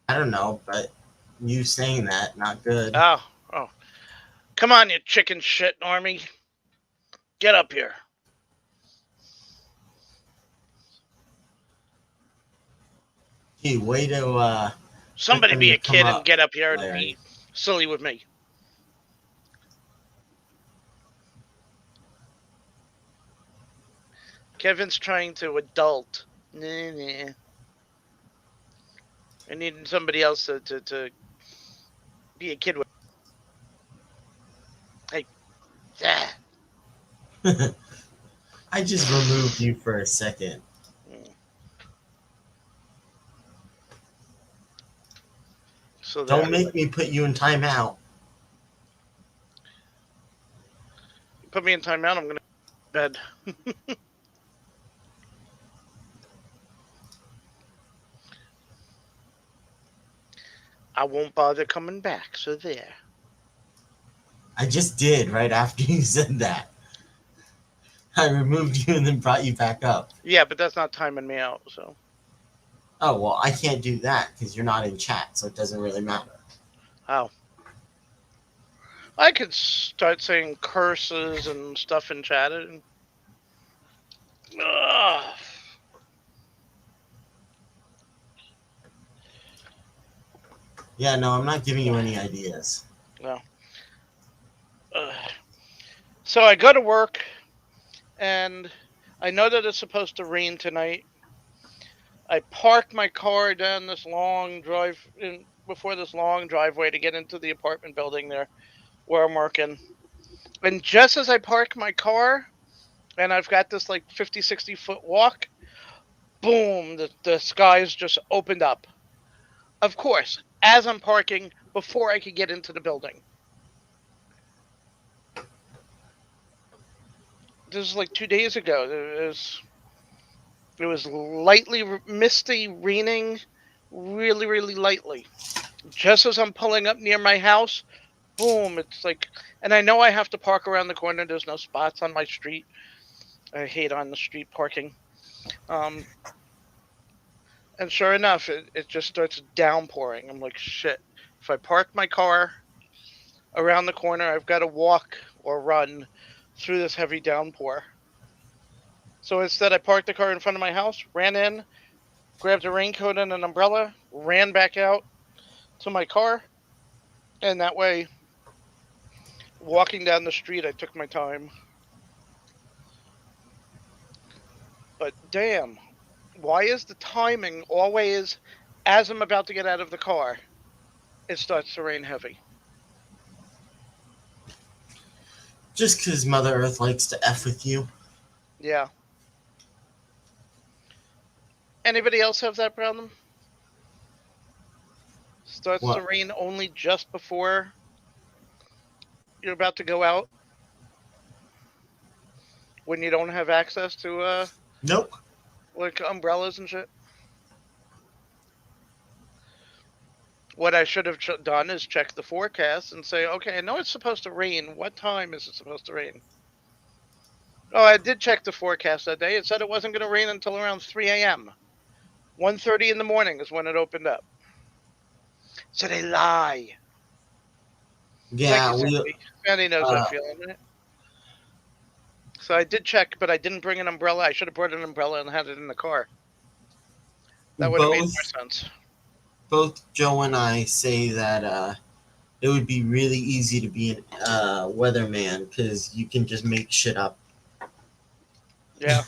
I don't know, but you saying that, not good. Oh. Come on, you chicken shit, Normie. Get up here. Gee, way to, Somebody be a kid and get up here Larry. and be silly with me. Kevin's trying to adult. Nah. I need somebody else to be a kid with. Hey. Yeah. I just removed you for a second. So don't make me put you in timeout. Put me in timeout, I'm going to bed. I won't bother coming back. So there. I just did right after you said that. I removed you and then brought you back up. Yeah, but that's not timing me out. So. Oh, well, I can't do that because you're not in chat, so it doesn't really matter. Oh. I could start saying curses and stuff in chat. And... Yeah, no, I'm not giving you any ideas. No. So I go to work, and I know that it's supposed to rain tonight. I park my car down this long before this long driveway to get into the apartment building there where I'm working. And just as I park my car, and I've got this like 50, 60 foot walk, boom, the skies just opened up. Of course, as I'm parking, before I could get into the building. This is like 2 days ago. It was lightly misty, raining, really, really lightly. Just as I'm pulling up near my house, boom, it's like, and I know I have to park around the corner. There's no spots on my street. I hate on the street parking. And sure enough, it just starts downpouring. I'm like, shit. If I park my car around the corner, I've got to walk or run through this heavy downpour. So instead, I parked the car in front of my house, ran in, grabbed a raincoat and an umbrella, ran back out to my car, and that way, walking down the street, I took my time. But damn, why is the timing always as I'm about to get out of the car, it starts to rain heavy? Just because Mother Earth likes to F with you. Yeah. Anybody else have that problem? Starts What? to rain only just before you're about to go out? When you don't have access to, Nope. like umbrellas and shit? What I should have done is check the forecast and say, okay, I know it's supposed to rain. What time is it supposed to rain? Oh, I did check the forecast that day. It said it wasn't going to rain until around 3 a.m. 1:30 in the morning is when it opened up. So they lie. Yeah, Thank you, Sandy. Sandy knows that feeling, right? So I did check, but I didn't bring an umbrella. I should have brought an umbrella and had it in the car. That would have made more sense. Both Joe and I say that it would be really easy to be a weatherman because you can just make shit up. Yeah.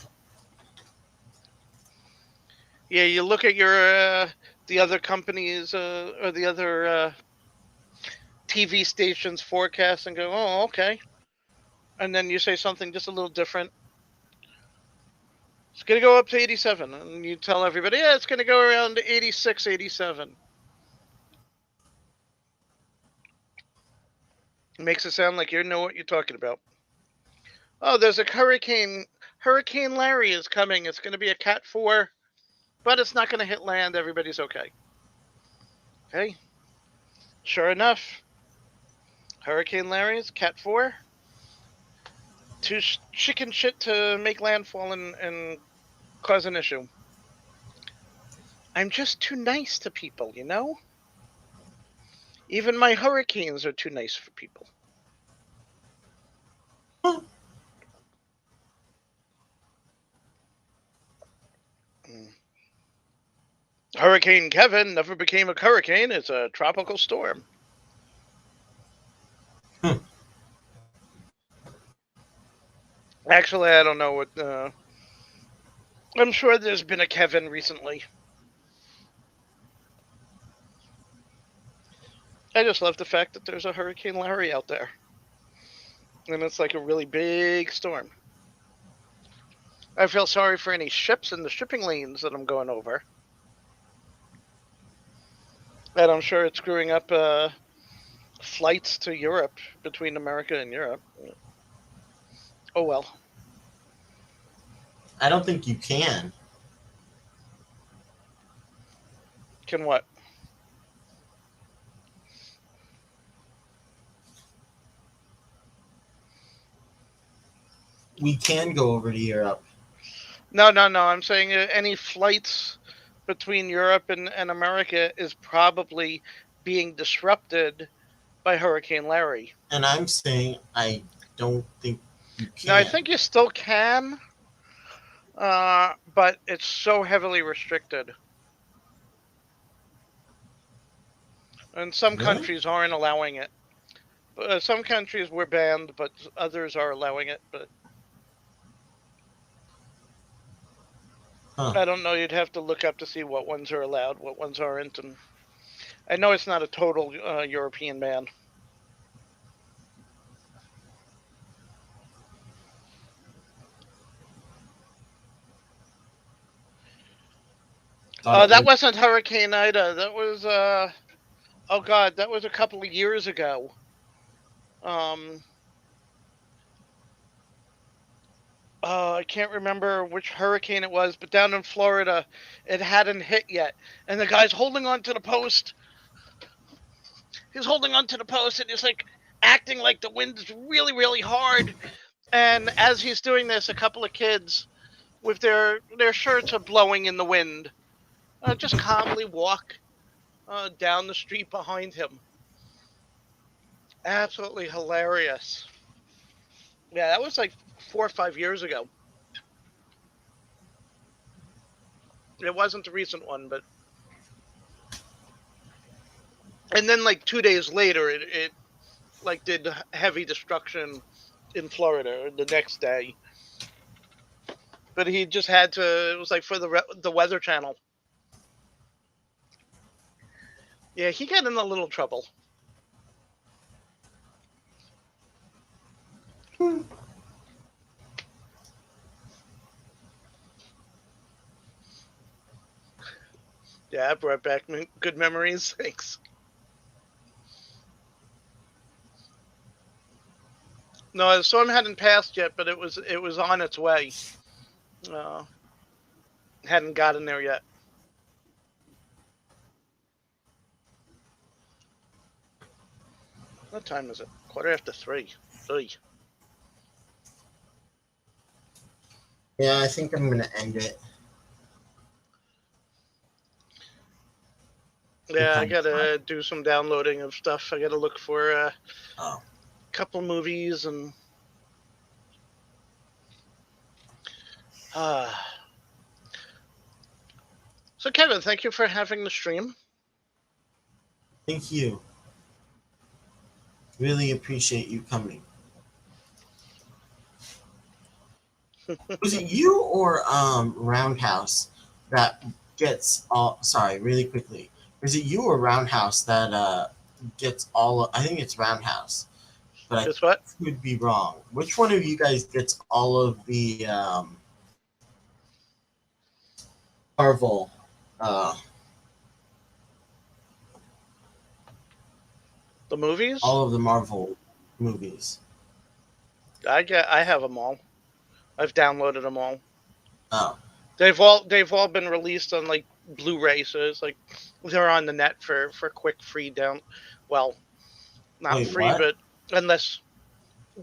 Yeah, you look at your the other companies or the other TV stations forecast and go, oh, okay. And then you say something just a little different. It's going to go up to 87. And you tell everybody, yeah, it's going to go around 86, 87. It makes it sound like you know what you're talking about. Oh, there's a hurricane. Hurricane Larry is coming. It's going to be a Cat 4, but it's not going to hit land. Everybody's okay. Okay. Sure enough, Hurricane Larry is Cat 4. Too chicken shit to make landfall and cause an issue. I'm just too nice to people, you know? Even my hurricanes are too nice for people. Hurricane Kevin never became a hurricane. It's a tropical storm. Actually, I don't know what... I'm sure there's been a Kevin recently. I just love the fact that there's a Hurricane Larry out there. And it's like a really big storm. I feel sorry for any ships in the shipping lanes that I'm going over. And I'm sure it's screwing up flights to Europe, between America and Europe. Oh, well. I don't think you can. Can what? we can go over to Europe. No. I'm saying any flights between Europe and America is probably being disrupted by Hurricane Larry. And I'm saying I don't think you can. Now, I think you still can, but it's so heavily restricted. And some Really? countries aren't allowing it. Some countries were banned, but others are allowing it. But Huh. I don't know. You'd have to look up to see what ones are allowed, what ones aren't. And I know it's not a total European ban. That wasn't Hurricane Ida. That was oh god, that was a couple of years ago. I can't remember which hurricane it was, but down in Florida, it hadn't hit yet, and the guy's holding on to the post. He's holding on to the post, and he's like acting like the wind is really, really hard. And as he's doing this, a couple of kids with their shirts are blowing in the wind, just calmly walk down the street behind him. Absolutely hilarious. Yeah, that was like 4 or 5 years ago. It wasn't a recent one, but and then like 2 days later, it like did heavy destruction in Florida the next day. But he just had to. It was like for the Weather Channel. Yeah, he got in a little trouble. Yeah, brought back good memories. Thanks. No, the storm hadn't passed yet, but it was on its way. Hadn't gotten there yet. What time is it? 3:15. Oy. Yeah, I think I'm gonna end it. Yeah, I gotta do some downloading of stuff. I gotta look for a couple movies and. So, Kevin, thank you for having the stream. Thank you. Really appreciate you coming. Was it you or Roundhouse that gets all? Sorry, really quickly. Was it you or Roundhouse that gets all? I think it's Roundhouse, but Guess what? I could be wrong. Which one of you guys gets all of the Marvel? The movies? All of the Marvel movies. I have them all. I've downloaded them all. Oh. They've all been released on like Blu-ray, so it's like they're on the net for quick free down. Well, not Wait, free, what? but unless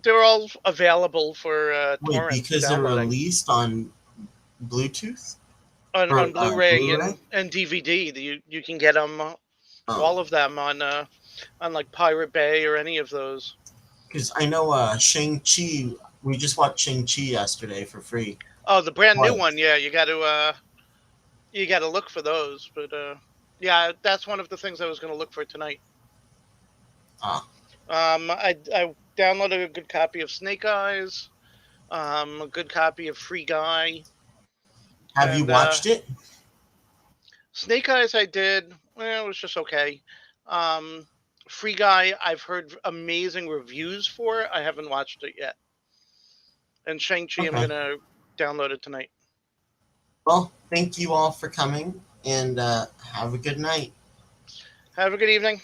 they're all available for Wait, torrent because they're downloading. Released on Bluetooth? On Blu-ray Blu-ray? and DVD. You can get them all of them on like Pirate Bay or any of those. Because I know Shang-Chi, we just watched Shang-Chi yesterday for free. Oh, the brand new one, yeah. You got to look for those, but yeah, that's one of the things I was going to look for tonight. I downloaded a good copy of Snake Eyes, a good copy of Free Guy. Have you watched it? Snake Eyes, I did. Well, it was just okay. Free Guy, I've heard amazing reviews for. I haven't watched it yet. And Shang-Chi, I'm going to download it tonight. Well, thank you all for coming, and have a good night. Have a good evening.